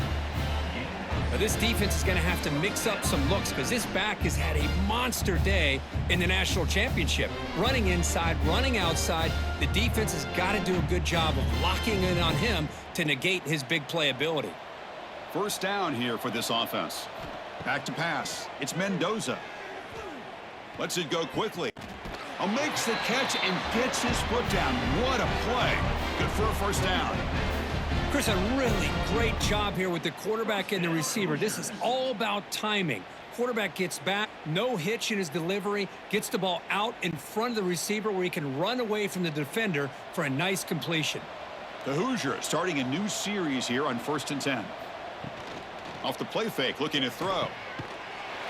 Now this defense is going to have to mix up some looks because this back has had a monster day in the national championship. Running inside, running outside. The defense has got to do a good job of locking in on him to negate his big playability. First down here for this offense. Back to pass. It's Mendoza. Lets it go quickly. Makes the catch and gets his foot down. What a play. Good for a first down. Chris, a really great job here with the quarterback and the receiver. This is all about timing. Quarterback gets back, no hitch in his delivery, gets the ball out in front of the receiver where he can run away from the defender for a nice completion. The Hoosiers starting a new series here on 1st and 10. Off the play fake, looking to throw.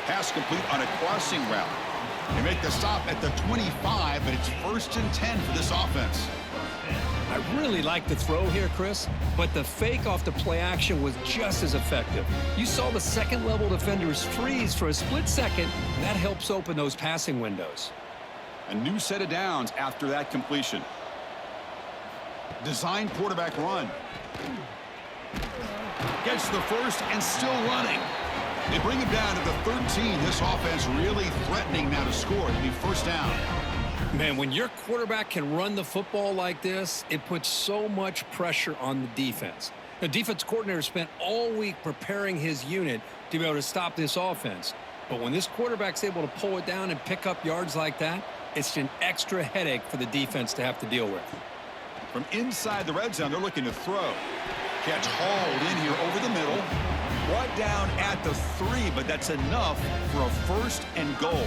Pass complete on a crossing route. They make the stop at the 25, but it's 1st and 10 for this offense. I really like the throw here, Chris, but the fake off the play action was just as effective. You saw the second-level defenders freeze for a split second, and that helps open those passing windows. A new set of downs after that completion. Design quarterback run. Gets the first and still running. They bring him down to the 13. This offense really threatening now to score. It'll be first down. Man, when your quarterback can run the football like this, it puts so much pressure on the defense. The defense coordinator spent all week preparing his unit to be able to stop this offense. But when this quarterback's able to pull it down and pick up yards like that, it's an extra headache for the defense to have to deal with. From inside the red zone, they're looking to throw. Catch hauled in here over the middle. Brought down at the 3, but that's enough for a 1st and goal.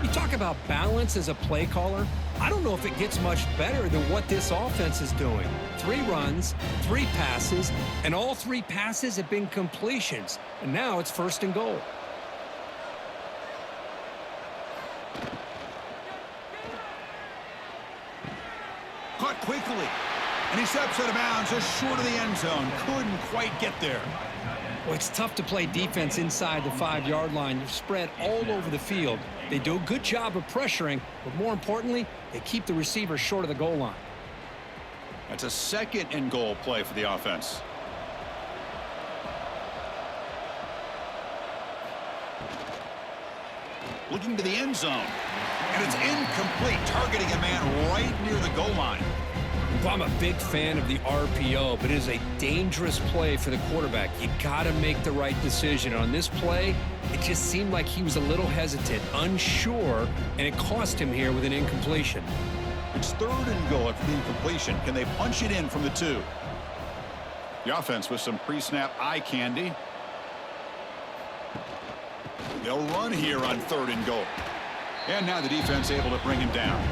You talk about balance as a play caller. I don't know if it gets much better than what this offense is doing. 3 runs, 3 passes, and all 3 passes have been completions. And now it's 1st and goal. Caught quickly. And he steps out of bounds just short of the end zone. Couldn't quite get there. Well, it's tough to play defense inside the 5-yard line. You're spread all over the field. They do a good job of pressuring, but more importantly, they keep the receiver short of the goal line. That's a 2nd and goal play for the offense. Looking to the end zone. And it's incomplete, targeting a man right near the goal line. I'm a big fan of the RPO, but it is a dangerous play for the quarterback. You got to make the right decision. On this play, it just seemed like he was a little hesitant, unsure, and it cost him here with an incompletion. It's 3rd and goal after the incompletion. Can they punch it in from the 2? The offense with some pre-snap eye candy. They'll run here on 3rd and goal. And now the defense able to bring him down.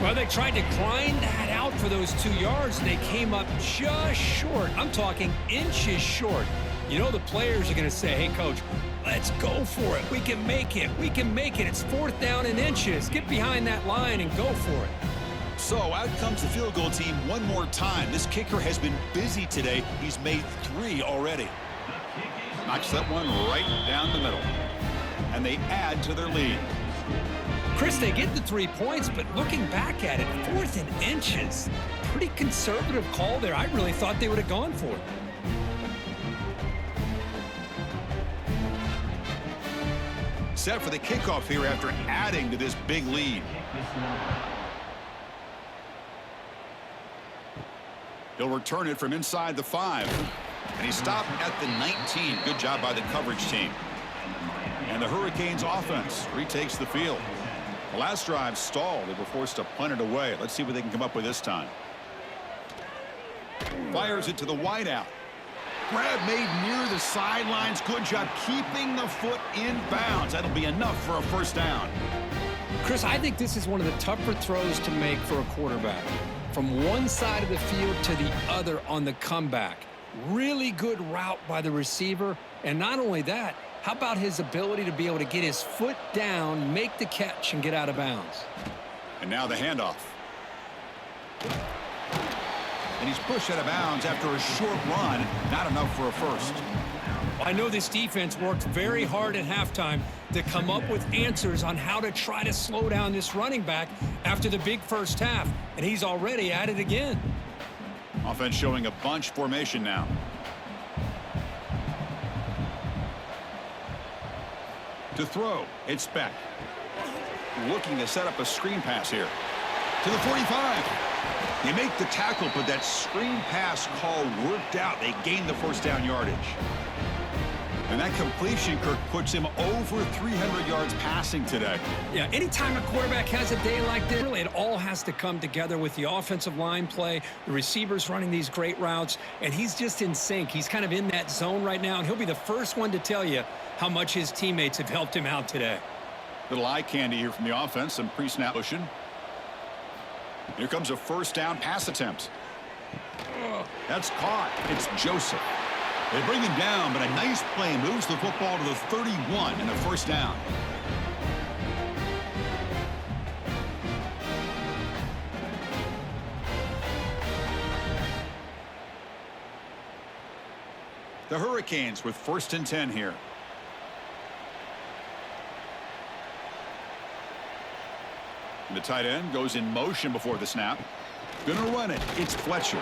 Well, they tried to grind that out for those 2 yards, and they came up just short. I'm talking inches short. You know the players are going to say, hey, Coach, let's go for it. We can make it. We can make it. It's 4th down in inches. Get behind that line and go for it. So out comes the field goal team one more time. This kicker has been busy today. He's made 3 already. Knocks that one right down the middle. And they add to their lead. Chris, they get the 3 points, but looking back at it, 4th and inches. Pretty conservative call there. I really thought they would have gone for it. Set for the kickoff here after adding to this big lead. He'll return it from inside the 5. And he stopped at the 19. Good job by the coverage team. And the Hurricanes offense retakes the field. The last drive stalled. They were forced to punt it away. Let's see what they can come up with this time. Fires it to the wideout. Grab made near the sidelines. Good job keeping the foot in bounds. That'll be enough for a 1st down. Chris, I think this is one of the tougher throws to make for a quarterback. From one side of the field to the other on the comeback. Really good route by the receiver. And not only that, how about his ability to be able to get his foot down, make the catch, and get out of bounds? And now the handoff. And he's pushed out of bounds after a short run. Not enough for a 1st. I know this defense worked very hard at halftime to come up with answers on how to try to slow down this running back after the big 1st half. And he's already at it again. Offense showing a bunch formation now. To throw, it's Beck. Looking to set up a screen pass here. To the 45. They make the tackle, but that screen pass call worked out. They gained the 1st down yardage. And that completion, Kirk, puts him over 300 yards passing today. Yeah, anytime a quarterback has a day like this, really, it all has to come together with the offensive line play, the receivers running these great routes, and he's just in sync. He's kind of in that zone right now, and he'll be the first one to tell you how much his teammates have helped him out today. Little eye candy here from the offense, some pre-snap motion. Here comes a 1st down pass attempt. That's caught. It's Joseph. They bring him down, but a nice play moves the football to the 31 and a 1st down. The Hurricanes with 1st and 10 here. And the tight end goes in motion before the snap. Gonna run it. It's Fletcher.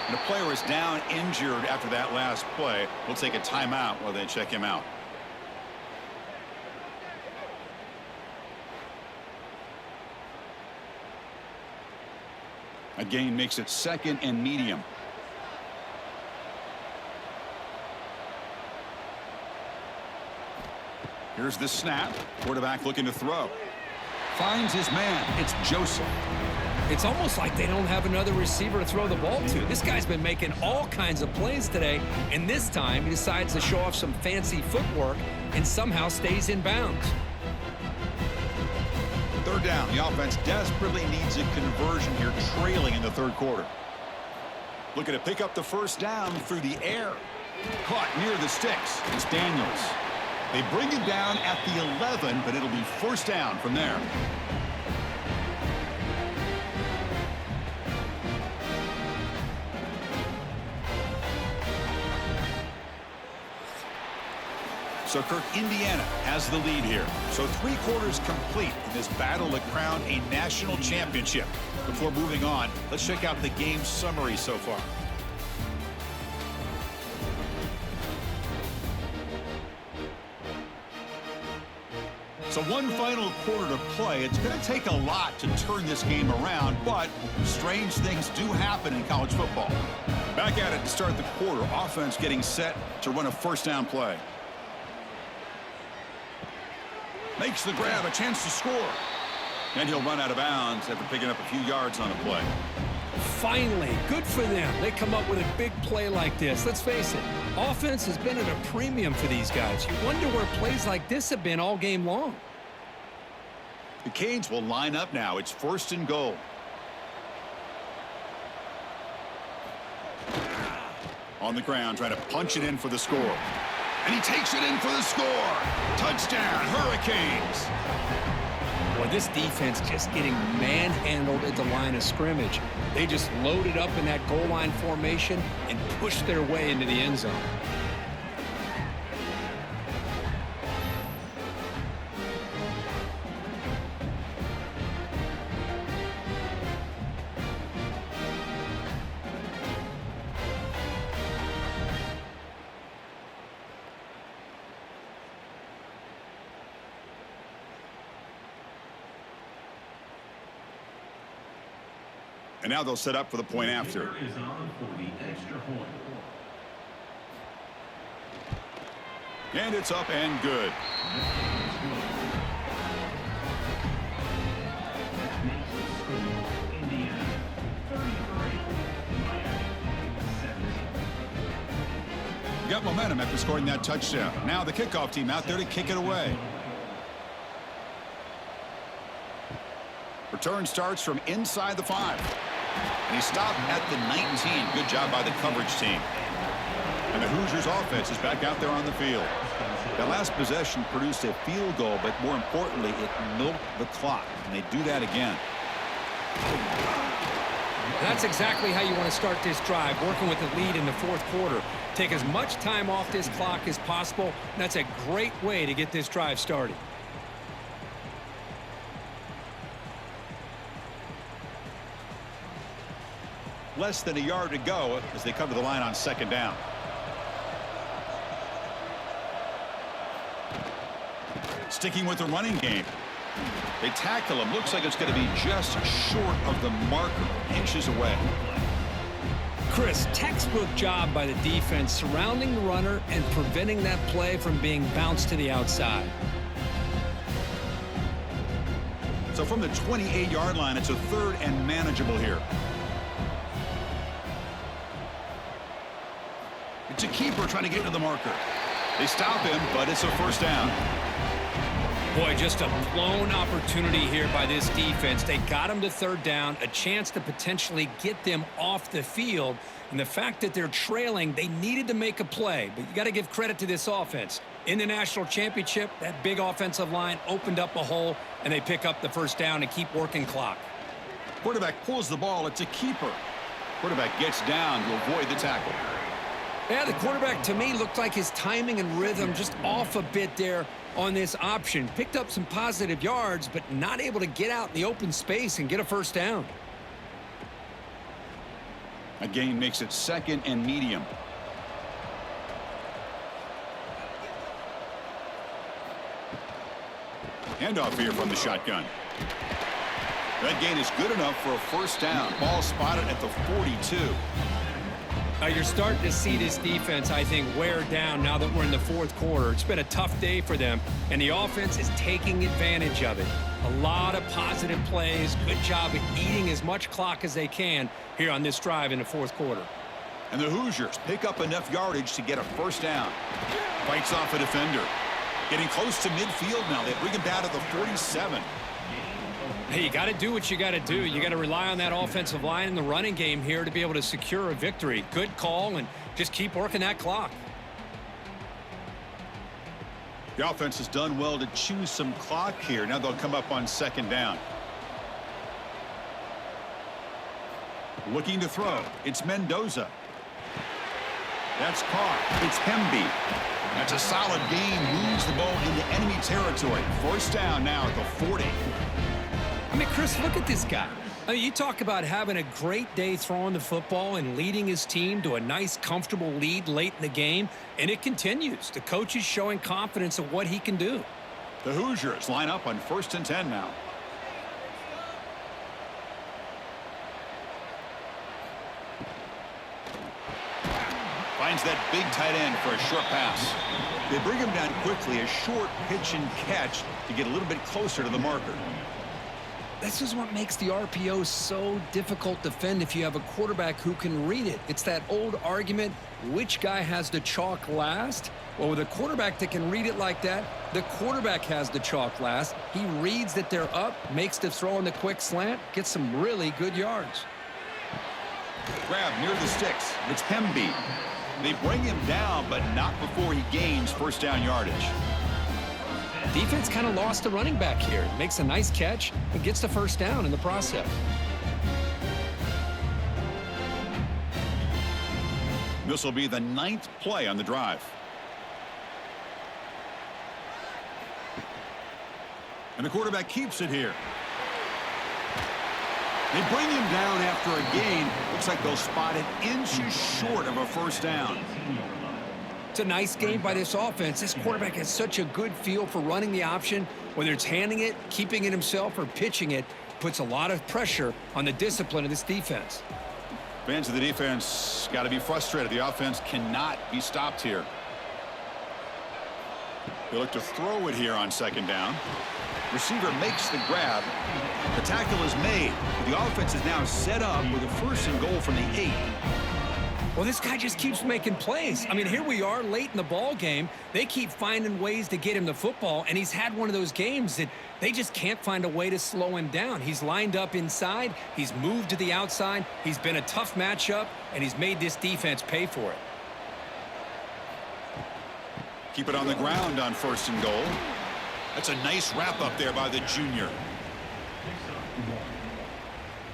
And the player is down injured after that last play. We'll take a timeout while they check him out. A gain makes it 2nd and medium. Here's the snap. Quarterback looking to throw. Finds his man. It's Joseph. It's almost like they don't have another receiver to throw the ball to. This guy's been making all kinds of plays today, and this time he decides to show off some fancy footwork and somehow stays in bounds. 3rd down. The offense desperately needs a conversion here, trailing in the 3rd quarter. Looking to pick up the 1st down through the air. Caught near the sticks. It's Daniels. They bring him down at the 11, but it'll be 1st down from there. So Kirk, Indiana has the lead here. So 3 quarters complete in this battle to crown a national championship. Before moving on, let's check out the game summary so far. So one final quarter to play. It's going to take a lot to turn this game around, but strange things do happen in college football. Back at it to start the quarter. Offense getting set to run a first down play. Makes the grab, a chance to score. And he'll run out of bounds after picking up a few yards on the play. Finally, good for them. They come up with a big play like this. Let's face it, offense has been at a premium for these guys. You wonder where plays like this have been all game long. The Canes will line up now. It's 1st and goal. On the ground, trying to punch it in for the score. And he takes it in for the score. Touchdown, Hurricanes. Boy, this defense just getting manhandled at the line of scrimmage. They just loaded up in that goal line formation and pushed their way into the end zone. And now they'll set up for the point after. Is on for the extra point. And it's up and good. That makes the score Indiana 33, Miami 17. Got momentum after scoring that touchdown. Now the kickoff team out there to kick it away. Return starts from inside the 5. And he stopped at the 19. Good job by the coverage team. And the Hoosiers offense is back out there on the field. That last possession produced a field goal, but more importantly, it milked the clock. And they do that again. That's exactly how you want to start this drive, working with the lead in the 4th quarter. Take as much time off this clock as possible. That's a great way to get this drive started. Less than a yard to go as they come to the line on 2nd down. Sticking with the running game. They tackle him. Looks like it's going to be just short of the marker, inches away. Chris, textbook job by the defense surrounding the runner and preventing that play from being bounced to the outside. So from the 28-yard line, it's a 3rd and manageable here. It's a keeper trying to get to the marker. They stop him, but it's a 1st down. Boy, just a blown opportunity here by this defense. They got him to 3rd down, a chance to potentially get them off the field. And the fact that they're trailing, they needed to make a play. But you got to give credit to this offense. In the national championship, that big offensive line opened up a hole, and they pick up the 1st down and keep working clock. Quarterback pulls the ball. It's a keeper. Quarterback gets down to avoid the tackle. Yeah, the quarterback, to me, looked like his timing and rhythm just off a bit there on this option. Picked up some positive yards, but not able to get out in the open space and get a 1st down. A gain makes it 2nd and medium. Handoff here from the shotgun. That gain is good enough for a 1st down. Ball spotted at the 42. You're starting to see this defense, I think, wear down now that we're in the 4th quarter. It's been a tough day for them, and the offense is taking advantage of it. A lot of positive plays. Good job at eating as much clock as they can here on this drive in the 4th quarter. And the Hoosiers pick up enough yardage to get a 1st down. Fights off a defender. Getting close to midfield now. They bring him down to the 47. Hey, you got to do what you got to do. You got to rely on that offensive line in the running game here to be able to secure a victory. Good call, and just keep working that clock. The offense has done well to choose some clock here. Now they'll come up on 2nd down. Looking to throw. It's Mendoza. That's caught. It's Hemby. That's a solid gain. Moves the ball into enemy territory. 1st down now at the 40. I mean, Chris, look at this guy. I mean, you talk about having a great day throwing the football and leading his team to a nice, comfortable lead late in the game, and it continues. The coach is showing confidence of what he can do. The Hoosiers line up on 1st and 10 now. Finds that big tight end for a short pass. They bring him down quickly, a short pitch and catch to get a little bit closer to the marker. This is what makes the RPO so difficult to defend if you have a quarterback who can read it. It's that old argument, which guy has the chalk last? Well, with a quarterback that can read it like that, the quarterback has the chalk last. He reads that they're up, makes the throw on the quick slant, gets some really good yards. Grab near the sticks. It's Hemby. They bring him down, but not before he gains first down yardage. Defense kind of lost the running back here. Makes a nice catch and gets the first down in the process. This will be the 9th play on the drive. And the quarterback keeps it here. They bring him down after a gain. Looks like they'll spot it inches short of a first down. It's a nice game by this offense. This quarterback has such a good feel for running the option. Whether it's handing it, keeping it himself, or pitching it, puts a lot of pressure on the discipline of this defense. Fans of the defense got to be frustrated. The offense cannot be stopped here. They look to throw it here on 2nd down. Receiver makes the grab. The tackle is made. The offense is now set up with a 1st and goal from the 8. Well, this guy just keeps making plays. I mean, here we are late in the ball game. They keep finding ways to get him the football, and he's had one of those games that they just can't find a way to slow him down. He's lined up inside. He's moved to the outside. He's been a tough matchup, and he's made this defense pay for it. Keep it on the ground on 1st and goal. That's a nice wrap up there by the junior. Picks up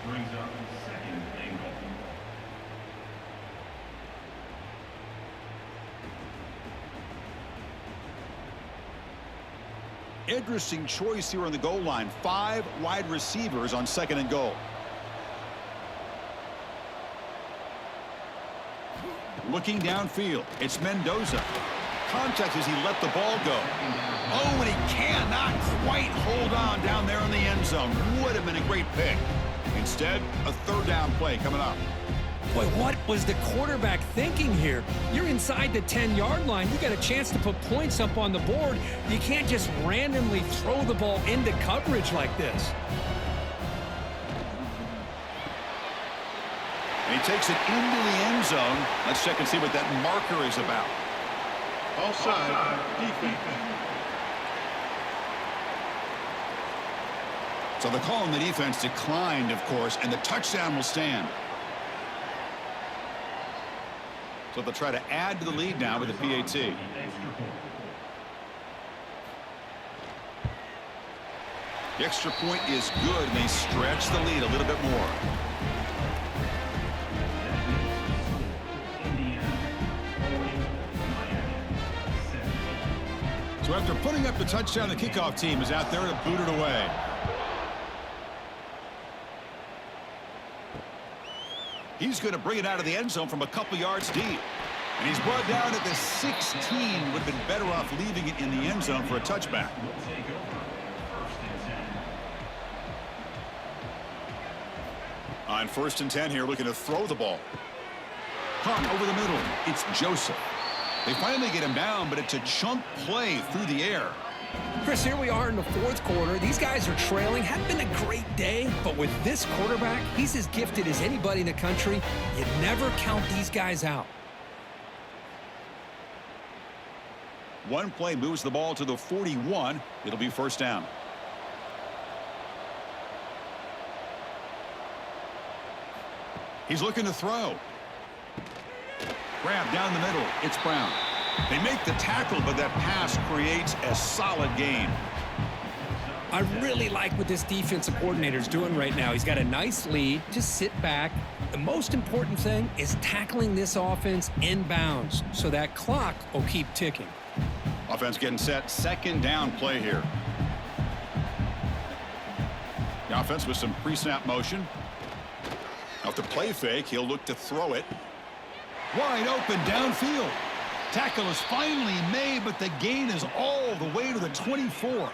1. Brings up 2nd and goal. Interesting choice here on the goal line. 5 wide receivers on 2nd and goal. Looking downfield, it's Mendoza. Contact as he let the ball go. Oh, and he cannot quite hold on down there in the end zone. Would have been a great pick. Instead, a 3rd down play coming up. Boy, what was the quarterback thinking here? You're inside the 10-yard line. You got a chance to put points up on the board. You can't just randomly throw the ball into coverage like this. And he takes it into the end zone. Let's check and see what that marker is about. Offside, defense. So the call on the defense declined, of course, and the touchdown will stand. So they'll try to add to the lead now with the PAT. The extra point is good, and they stretch the lead a little bit more. So after putting up the touchdown, the kickoff team is out there to boot it away. He's going to bring it out of the end zone from a couple yards deep. And he's brought down at the 16. Would have been better off leaving it in the end zone for a touchback. On 1st and 10 here, looking to throw the ball. Hunt over the middle. It's Joseph. They finally get him down, but it's a chunk play through the air. Chris, here we are in the 4th quarter. These guys are trailing. Hadn't been a great day, but with this quarterback, he's as gifted as anybody in the country. You never count these guys out. One play moves the ball to the 41. It'll be 1st down. He's looking to throw. Grab down the middle. It's Brown. They make the tackle, but that pass creates a solid gain. I really like what this defensive coordinator is doing right now. He's got a nice lead. Just sit back. The most important thing is tackling this offense in bounds, so that clock will keep ticking. Offense getting set. 2nd down play here. The offense with some pre-snap motion. Off the play fake, he'll look to throw it. Wide open downfield. Tackle is finally made, but the gain is all the way to the 24.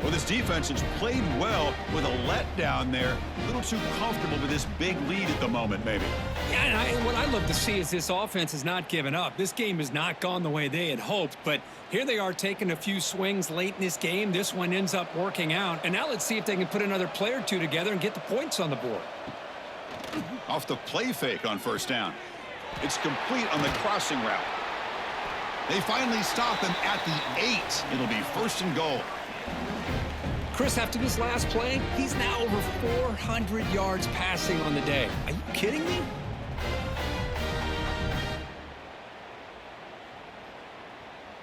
Well, this defense has played well with a letdown there. A little too comfortable with this big lead at the moment, maybe. Yeah, and what I love to see is this offense has not given up. This game has not gone the way they had hoped, but here they are taking a few swings late in this game. This one ends up working out, and now let's see if they can put another play or two together and get the points on the board. Off the play fake on first down. It's complete on the crossing route. They finally stop him at the 8. It'll be first and goal. Chris, after this last play, he's now over 400 yards passing on the day. Are you kidding me?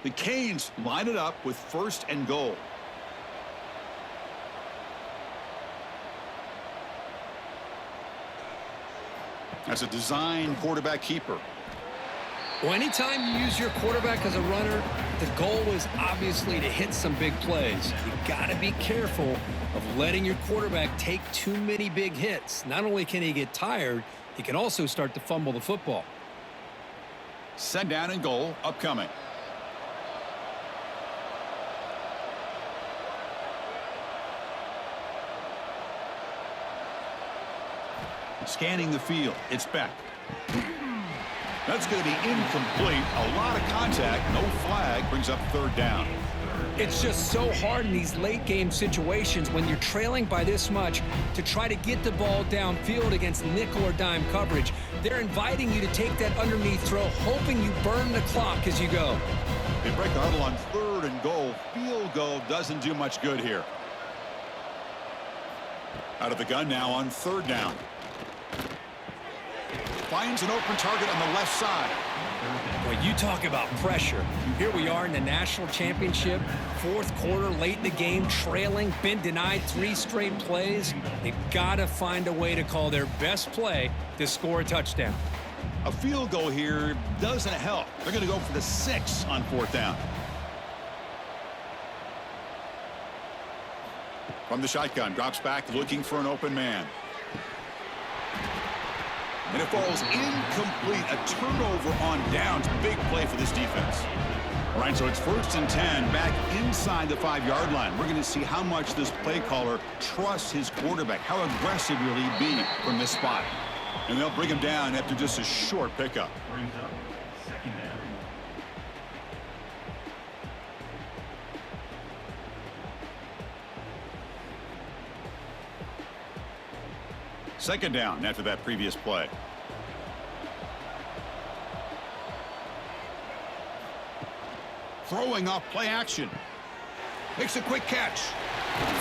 The Canes line it up with first and goal. That's a design quarterback keeper. Well, anytime you use your quarterback as a runner, the goal is obviously to hit some big plays. You got to be careful of letting your quarterback take too many big hits. Not only can he get tired, he can also start to fumble the football. Set down and goal upcoming. Scanning the field. It's back. That's going to be incomplete. A lot of contact. No flag. Brings up third down. It's just so hard in these late game situations when you're trailing by this much to try to get the ball downfield against nickel or dime coverage. They're inviting you to take that underneath throw, hoping you burn the clock as you go. They break the huddle on third and goal. Field goal doesn't do much good here. Out of the gun now on third down. Finds an open target on the left side. Well, you talk about pressure. Here we are in the national championship, fourth quarter, late in the game, trailing, been denied 3 straight plays. They've got to find a way to call their best play to score a touchdown. A field goal here doesn't help. They're going to go for the 6 on fourth down. From the shotgun, drops back, looking for an open man. And it falls incomplete. A turnover on downs. Big play for this defense. All right, so it's first and 10 back inside the 5-yard line. We're going to see how much this play caller trusts his quarterback. How aggressive will he be from this spot? And they'll bring him down after just a short pickup. Brings up second down. Second down after that previous play. Throwing off play action. Makes a quick catch.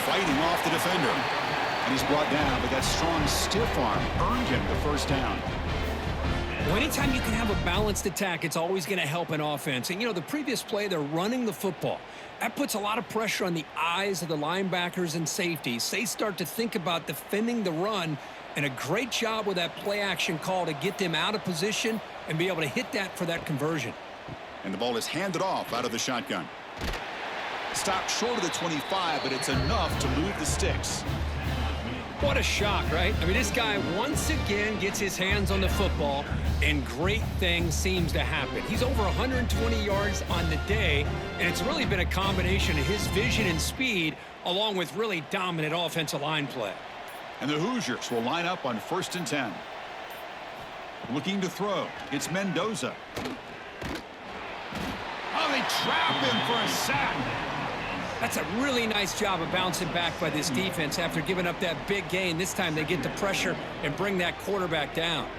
Fighting off the defender. And he's brought down, but that strong stiff arm earned him the first down. Well, anytime you can have a balanced attack, it's always going to help an offense. And, you know, the previous play, they're running the football. That puts a lot of pressure on the eyes of the linebackers and safeties. They start to think about defending the run, and a great job with that play action call to get them out of position and be able to hit that for that conversion. And the ball is handed off out of the shotgun. Stopped short of the 25, but it's enough to move the sticks. What a shock, right? I mean, this guy once again gets his hands on the football, and great things seems to happen. He's over 120 yards on the day, and it's really been a combination of his vision and speed along with really dominant offensive line play. And the Hoosiers will line up on first and 10. Looking to throw. It's Mendoza. Oh, they trap him for a sack. That's a really nice job of bouncing back by this defense after giving up that big gain. This time they get the pressure and bring that quarterback down.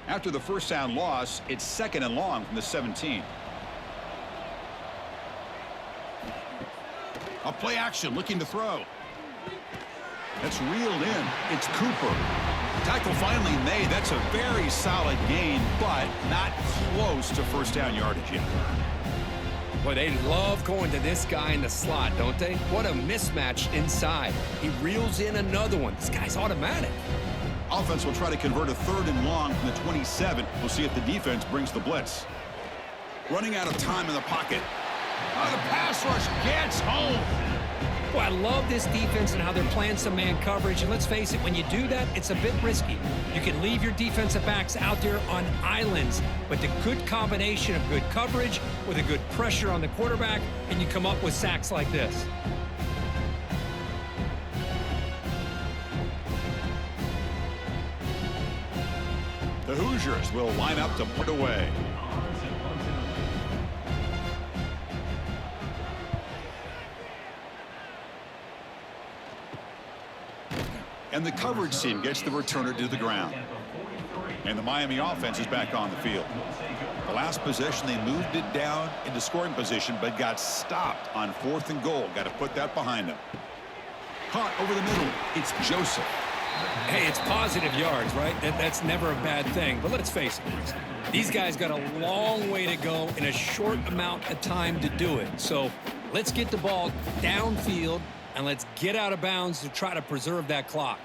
After the first down loss, it's second and long from the 17. A play action, looking to throw. That's reeled in. It's Cooper. Tackle finally made. That's a very solid gain, but not close to first down yardage yet. Boy, they love going to this guy in the slot, don't they? What a mismatch inside. He reels in another one. This guy's automatic. Offense will try to convert a third and long from the 27. We'll see if the defense brings the blitz. Running out of time in the pocket. Oh, the pass rush gets home. Well, I love this defense and how they're playing some man coverage. And let's face it, when you do that, it's a bit risky. You can leave your defensive backs out there on islands, but the good combination of good coverage with a good pressure on the quarterback, and you come up with sacks like this. The Hoosiers will line up to put away. And the coverage team gets the returner to the ground. And the Miami offense is back on the field. The last possession, they moved it down into scoring position, but got stopped on 4th and goal. Got to put that behind them. Caught over the middle. It's Joseph. Hey, it's positive yards, right? That's never a bad thing. But let's face it, these guys got a long way to go in a short amount of time to do it. So let's get the ball downfield, and let's get out of bounds to try to preserve that clock.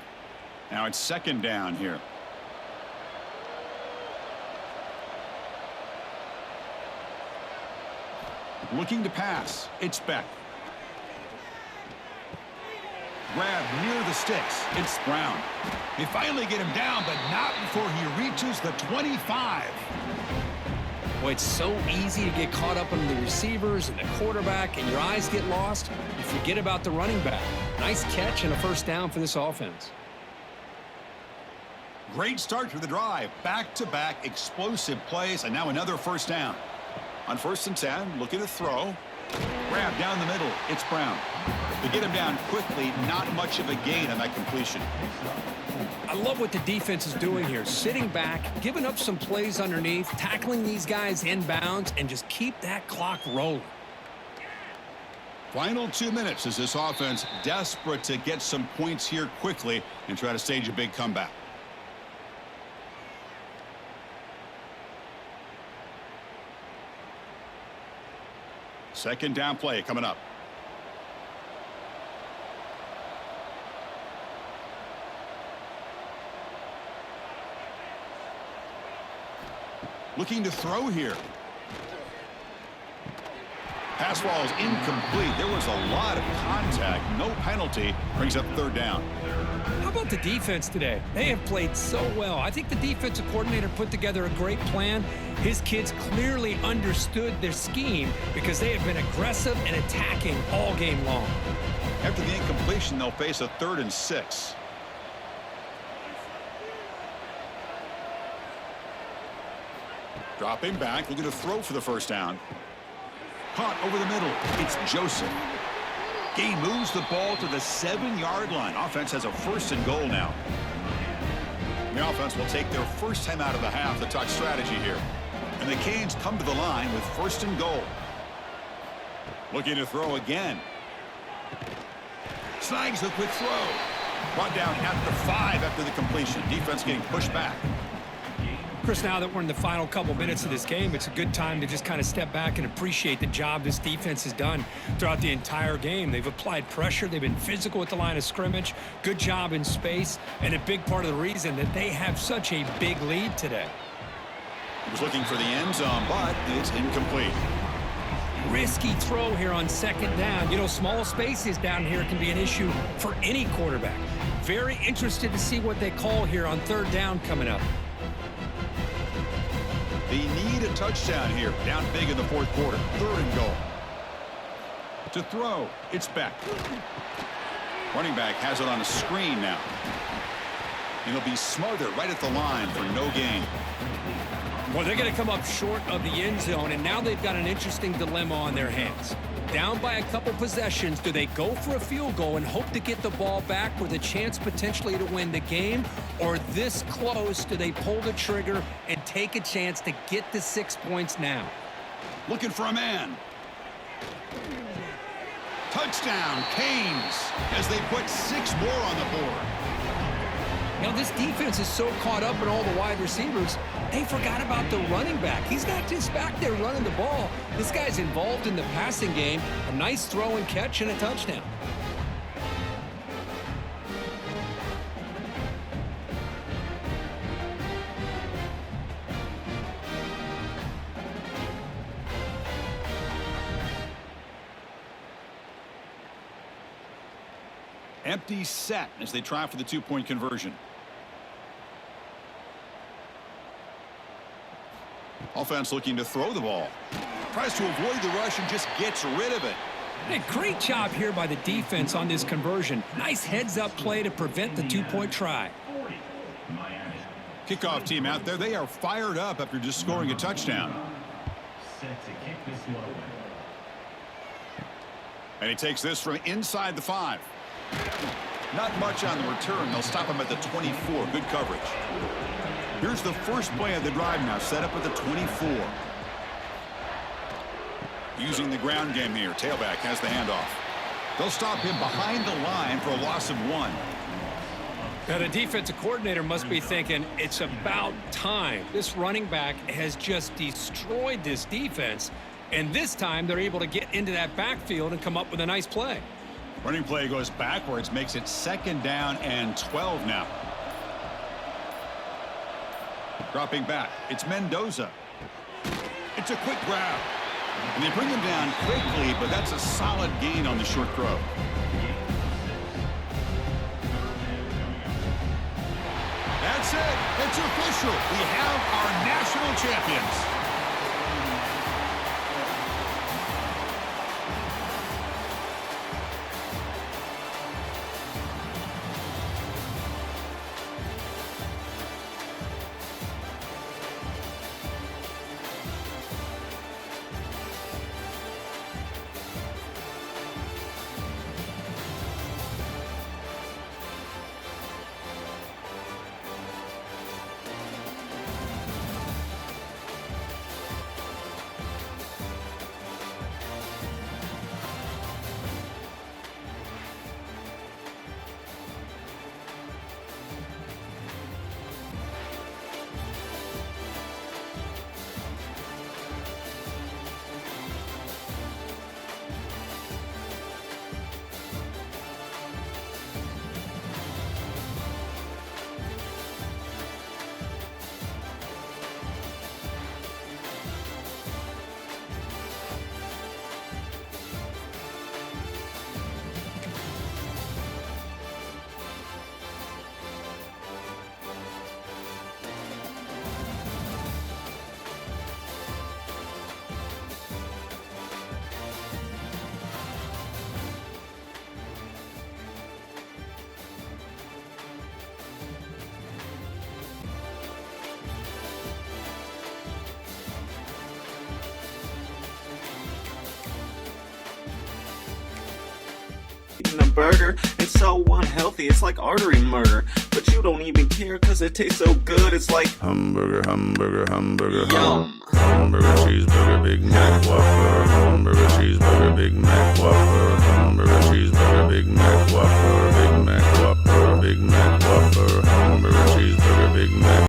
Now it's 2nd down here. Looking to pass. It's Beck. Grab near the sticks. It's Brown. They finally get him down, but not before he reaches the 25. Boy, it's so easy to get caught up in the receivers and the quarterback, and your eyes get lost. You forget about the running back. Nice catch and a 1st down for this offense. Great start to the drive. Back-to-back explosive plays, and now another 1st down. On 1st and 10, looking to throw. Grab down the middle. It's Brown. They get him down quickly. Not much of a gain on that completion. I love what the defense is doing here. Sitting back, giving up some plays underneath, tackling these guys inbounds, and just keep that clock rolling. Final 2 minutes as this offense desperate to get some points here quickly and try to stage a big comeback. Second down play coming up. Looking to throw here. Pass ball is incomplete. There was a lot of contact. No penalty. Brings up 3rd down. How about the defense today? They have played so well. I think the defensive coordinator put together a great plan. His kids clearly understood their scheme because they have been aggressive and attacking all game long. After the incompletion, they'll face a 3rd and 6. Dropping back, looking to throw for the 1st down. Caught over the middle. It's Joseph. He moves the ball to the 7-yard line. Offense has a 1st and goal now. The offense will take their first time out of the half to talk strategy here. And the Canes come to the line with 1st and goal. Looking to throw again. Snags the quick throw. Brought down at the 5 after the completion. Defense getting pushed back. Chris, now that we're in the final couple minutes of this game, it's a good time to just kind of step back and appreciate the job this defense has done throughout the entire game. They've applied pressure. They've been physical at the line of scrimmage. Good job in space, and a big part of the reason that they have such a big lead today. He was looking for the end zone, but it's incomplete. Risky throw here on 2nd down. You know, small spaces down here can be an issue for any quarterback. Very interested to see what they call here on 3rd down coming up. They need a touchdown here. Down big in the 4th quarter. 3rd and goal. To throw, it's Beck. Running back has it on a screen now. And he'll be smothered right at the line for no gain. Well, they're going to come up short of the end zone, and now they've got an interesting dilemma on their hands. Down by a couple possessions, do they go for a field goal and hope to get the ball back with a chance potentially to win the game? Or this close, do they pull the trigger and take a chance to get the 6 points now? Looking for a man. Touchdown, Canes, as they put 6 more on the board. Now, this defense is so caught up in all the wide receivers, they forgot about the running back. He's not just back there running the ball. This guy's involved in the passing game. A nice throw and catch and a touchdown. Empty set as they try for the two-point conversion. Offense looking to throw the ball. Tries to avoid the rush and just gets rid of it. Hey, great job here by the defense on this conversion. Nice heads-up play to prevent the two-point try. Kickoff team out there, they are fired up after just scoring a touchdown. Set to kick this one away. And he takes this from inside the 5. Not much on the return. They'll stop him at the 24. Good coverage. Here's the first play of the drive now, set up at the 24. Using the ground game here. Tailback has the handoff. They'll stop him behind the line for a loss of 1. Now, the defensive coordinator must be thinking, it's about time. This running back has just destroyed this defense, and this time they're able to get into that backfield and come up with a nice play. Running play goes backwards, makes it 2nd down and 12 now. Dropping back, it's Mendoza. It's a quick grab. And they bring him down quickly, but that's a solid gain on the short throw. That's it. It's official. We have our national champions. Eating a burger, it's so unhealthy, it's like artery murder. But you don't even care cause it tastes so good, it's like hamburger, hamburger, hamburger, yum. Hamburger, cheeseburger, Big Mac, Whopper. Hamburger, cheeseburger, Big Mac, Whopper. Hamburger, cheeseburger, Big Mac.